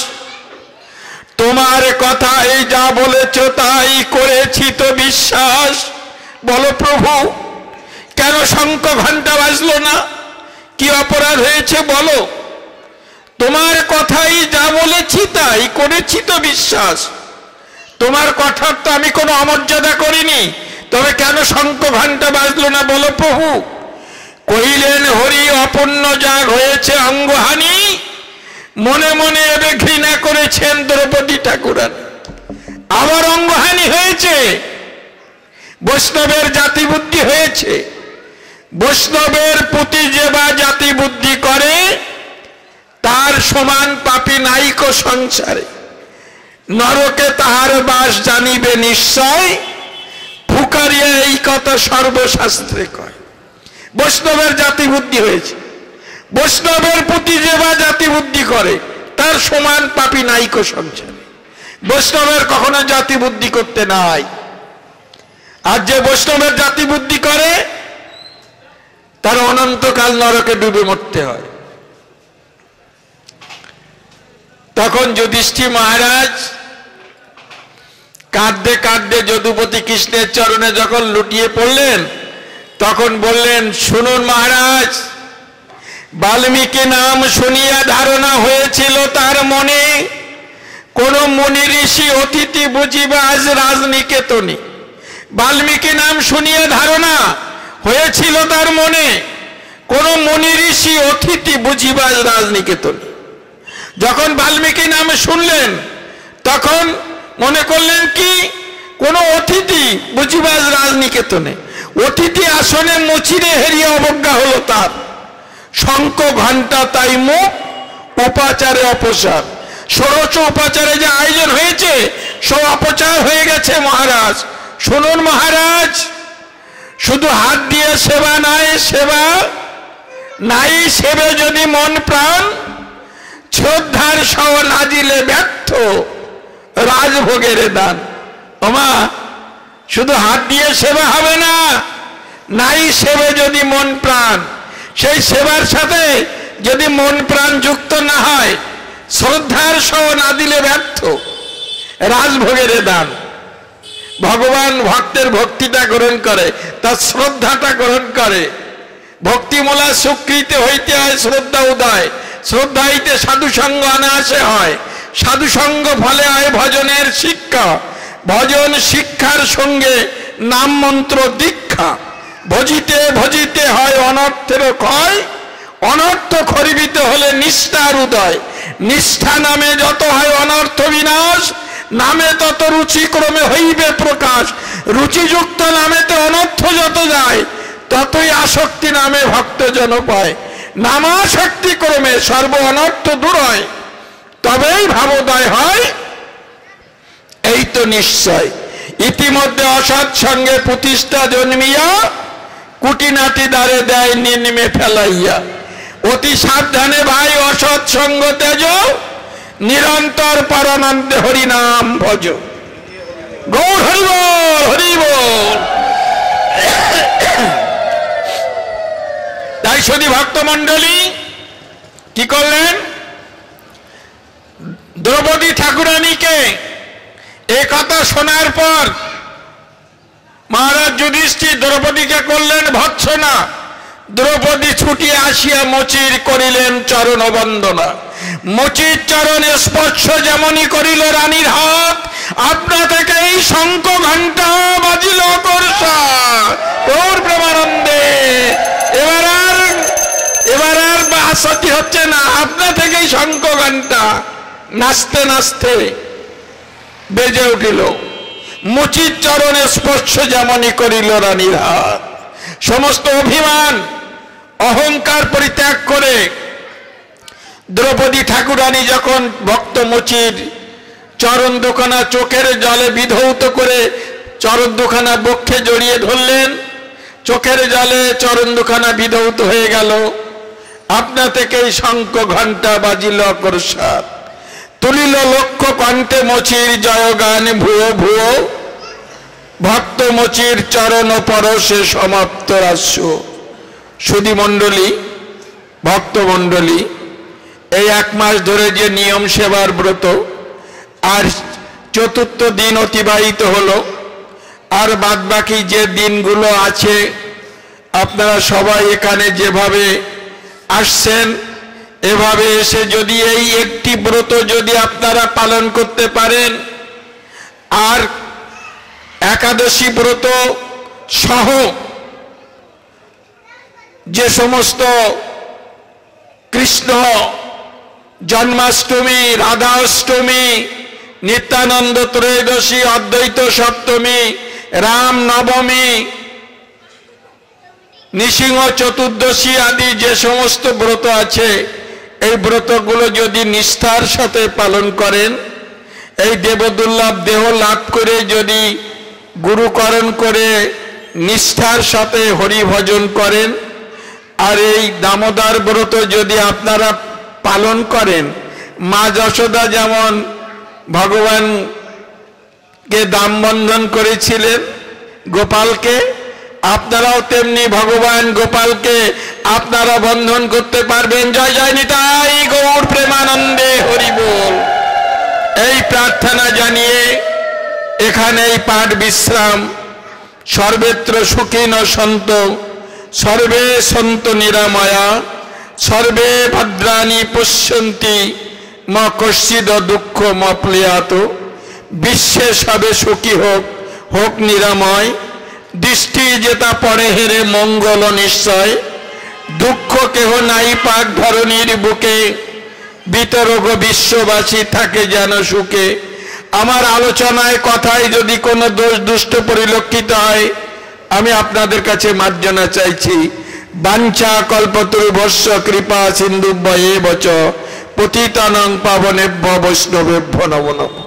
তোমার কথাই যা বলেছ তাই করেছি তো বিশ্বাস। বলো প্রভু, কেন শঙ্খ ঘন্টা বাজলো না? কি অপরাধ হয়েছে বলো? তোমার কথাই যা বলেছি তাই করেছি তো বিশ্বাস। তোমার কথার তো আমি কোনো অমর্যাদা করিনি, তবে কেন শঙ্খ ঘন্টা বাজলো না বলো প্রভু? কহিলেন হরি, অপূর্ণ যাগ হয়েছে অঙ্গহানি, মনে মনে এবে ঘৃণা করেছেন দ্রৌপদী ঠাকুরান। আবার অঙ্গহানি হয়েছে, বৈষ্ণবের জাতি বুদ্ধি হয়েছে। বৈষ্ণবের প্রতি যে বা জাতি বুদ্ধি করে, তার সমান পাপী নাইক সংসারে। নরকে তাহার বাস জানিবে নিশ্চয়, ফুকারিয়া এই কথা সর্বশাস্ত্রে কয়। বৈষ্ণবের জাতি বুদ্ধি হয়েছে, বৈষ্ণবের প্রতি যে বা জাতি বুদ্ধি করে, তার সমান পাপী নাইক সংসারে। বৈষ্ণবের কখনো জাতি বুদ্ধি করতে নাই। আর যে বৈষ্ণবের জাতি বুদ্ধি করে, তার অনন্তকাল নরকে ডুবে মরতে হয়। তখন যুধিষ্ঠির মহারাজ কাঁদতে কাঁদতে যদুপতি কৃষ্ণের চরণে যখন লুটিয়ে পড়লেন, তখন বললেন, শুনুন মহারাজ, বাল্মীকি নাম শুনিয়া ধারণা হয়েছিল তার মনে কোন মুনি ঋষি অতিথি বুঝিবে আজ রাজনিকেতনে। বাল্মীকি নাম শুনিয়া ধারণা হয়েছিল তার মনে কোন মুনি ঋষি অতিথি বুঝিবে আজ রাজনিকেতনে। যখন বাল্মীকি নাম শুনলেন তখন মনে করলেন কি কোন অতিথি বুঝিবে আজ রাজনিকেতনে। অতিথি আসনে মুচিরে হেরিয়ে অবজ্ঞা হলো তার। শঙ্খ ঘণ্টা তাই মুখ, উপাচারে অপচার। ষোড়শ উপাচারে যে আয়োজন হয়েছে সব অপচার হয়ে গেছে মহারাজ। শুনুন মহারাজ, শুধু হাত দিয়ে সেবা নাই, সেবা নাই সেবে যদি মন প্রাণ, শ্রদ্ধার সহ না দিলে ব্যর্থ রাজভোগের দান। ওমা, শুধু হাত দিয়ে সেবা হবে না, নাই সেবে যদি মন প্রাণ, সেই সেবার সাথে যদি মন প্রাণ যুক্ত না হয়, শ্রদ্ধার সহ না দিলে ব্যর্থ রাজভোগের দান। ভগবান ভক্তের ভক্তিটা গ্রহণ করে, তার শ্রদ্ধাটা গ্রহণ করে। ভক্তিমূলা সুকৃতি হইতে হয় শ্রদ্ধা উদয়, শ্রদ্ধা হইতে সাধুসঙ্গ অনায়াসে হয়, সাধুসঙ্গ ফলে হয় ভজনের শিক্ষা, ভজন শিক্ষার সঙ্গে নাম মন্ত্র দীক্ষা। ভজিতে ভজিতে হয় অনর্থের ক্ষয়, অনর্থ খরিবিত হলে নিষ্ঠার উদয়। নিষ্ঠা নামে যত হয় অনর্থ বিনাশ, নামে তত রুচি ক্রমে হইবে প্রকাশ। রুচিযুক্ত নামেতে অনর্থ যত যায়, ততই আসক্তি নামে ভক্তজন পায়। নামাসক্তি ক্রমে সর্ব অনর্থ দূর হয়, তবেই ভাবোদয় হয়, এই তো নিশ্চয়। ইতিমধ্যে অসৎ সঙ্গে প্রতিষ্ঠা জন্মিয়া, কুটিনাটি দ্বারে দেয় নিম্নে ফেলাইয়া। অতি সাবধানে ভাই অসৎ সঙ্গ তেজ, নিরন্তর পরানন্দে হরিনাম ভজ। গৌর হরি বল, হরি বল। তাই সদী ভক্তমণ্ডলী কি করলেন? দ্রৌপদী ঠাকুরানীকে এ কথা শোনার পর মহারাজ যুধিষ্ঠির দ্রৌপদীকে করলেন ভৎসনা। দ্রৌপদী ছুটিয়া আসিয়া মচির করিলেন চরণ বন্দনা। মচির চরণ স্পর্শ যেমনই করিল রানীর হাত, আপনা থেকে এই শঙ্খ ঘণ্টা বাজিল করসা। তোর প্রেমানন্দে এবার আর বাসতি হচ্ছে না, আপনা থেকেই শঙ্খ ঘণ্টা নাচতে নাচতে বেজে উঠিল। মুচির চরণে স্পর্শ যেমনই করিল রানীর হাত। সমস্ত অভিমান অহংকার পরিত্যাগ করে দ্রৌপদী ঠাকুরানী যখন ভক্ত মুচির চরণ দুখানা চোখের জলে বিধৌত করে চরণ দুখানা বক্ষে জড়িয়ে ধরলেন, চোখের জলে চরণ দুখানা বিধৌত হয়ে গেল। আপনা থেকেই শঙ্খ ঘণ্টা বাজিল করসাত। তুলিল লক্ষ্য কণ্ঠে মচির জয়গান ভুয়ো ভুয়ো, ভক্ত মচির চরণ পরশে সমাপ্ত রাস্য। সুধী মণ্ডলী, ভক্তমণ্ডলী, এই 1 মাস ধরে যে নিয়ম সেবার ব্রত, আর 4th দিন অতিবাহিত হলো, আর বাদবাকি যে দিনগুলো আছে আপনারা সবাই এখানে যেভাবে আসছেন, এভাবে এসে যদি এই একটি ব্রত যদি আপনারা পালন করতে পারেন, আর একাদশী ব্রত সহ যে সমস্ত কৃষ্ণ জন্মাষ্টমী, রাধাষ্টমী, নিত্যানন্দ ত্রয়োদশী, অদ্বৈত সপ্তমী, রাম নবমী, নৃসিংহ চতুর্দশী আদি যে সমস্ত ব্রত আছে, এই ব্রতগুলো যদি নিষ্ঠার সাথে পালন করেন, এই দেবদুর্লভ দেহ লাভ করে যদি গুরুকরণ করে নিষ্ঠার সাথে হরি ভজন করেন, আর এই দামোদর ব্রত যদি আপনারা পালন করেন, মা যশোদা যেমন ভগবানকে দামবন্ধন করেছিলেন গোপালকে, আপনারাও তেমনি ভগবান গোপালকে আপনারা বন্ধন করতে পারবেন। জয় জয় নিতাই গৌর প্রেমানন্দে হরি বল। এই প্রার্থনা জানিয়ে এখানেই পাঠ বিশ্রাম। সর্বত্র সুখিন সন্ত সর্বে সন্তু নিরাময়া সর্বে ভদ্রাণি পশ্যন্তি মা কশ্চিদ দুঃখ মপ্লিয়াত। বিশ্বে সবে সুখী হোক, হোক নিরাময়। দৃষ্টি যেটা পড়ে হেরে মঙ্গল নিশ্চয়। দুঃখ কেহ নাই পাক ধরণীর বুকে, বিতরগ বিশ্ববাসী থাকে যেন সুখে। আমার আলোচনায় কথায় যদি কোনো দোষ দুষ্ট পরিলক্ষিত হয়, আমি আপনাদের কাছে মার্জনা চাইছি। বাঞ্ছা কল্পতরুভস্য কৃপা সিন্ধুভ্যেব চ পতিতানাং পাবনেভ্যো বৈষ্ণবেভ্যো নমো নমঃ।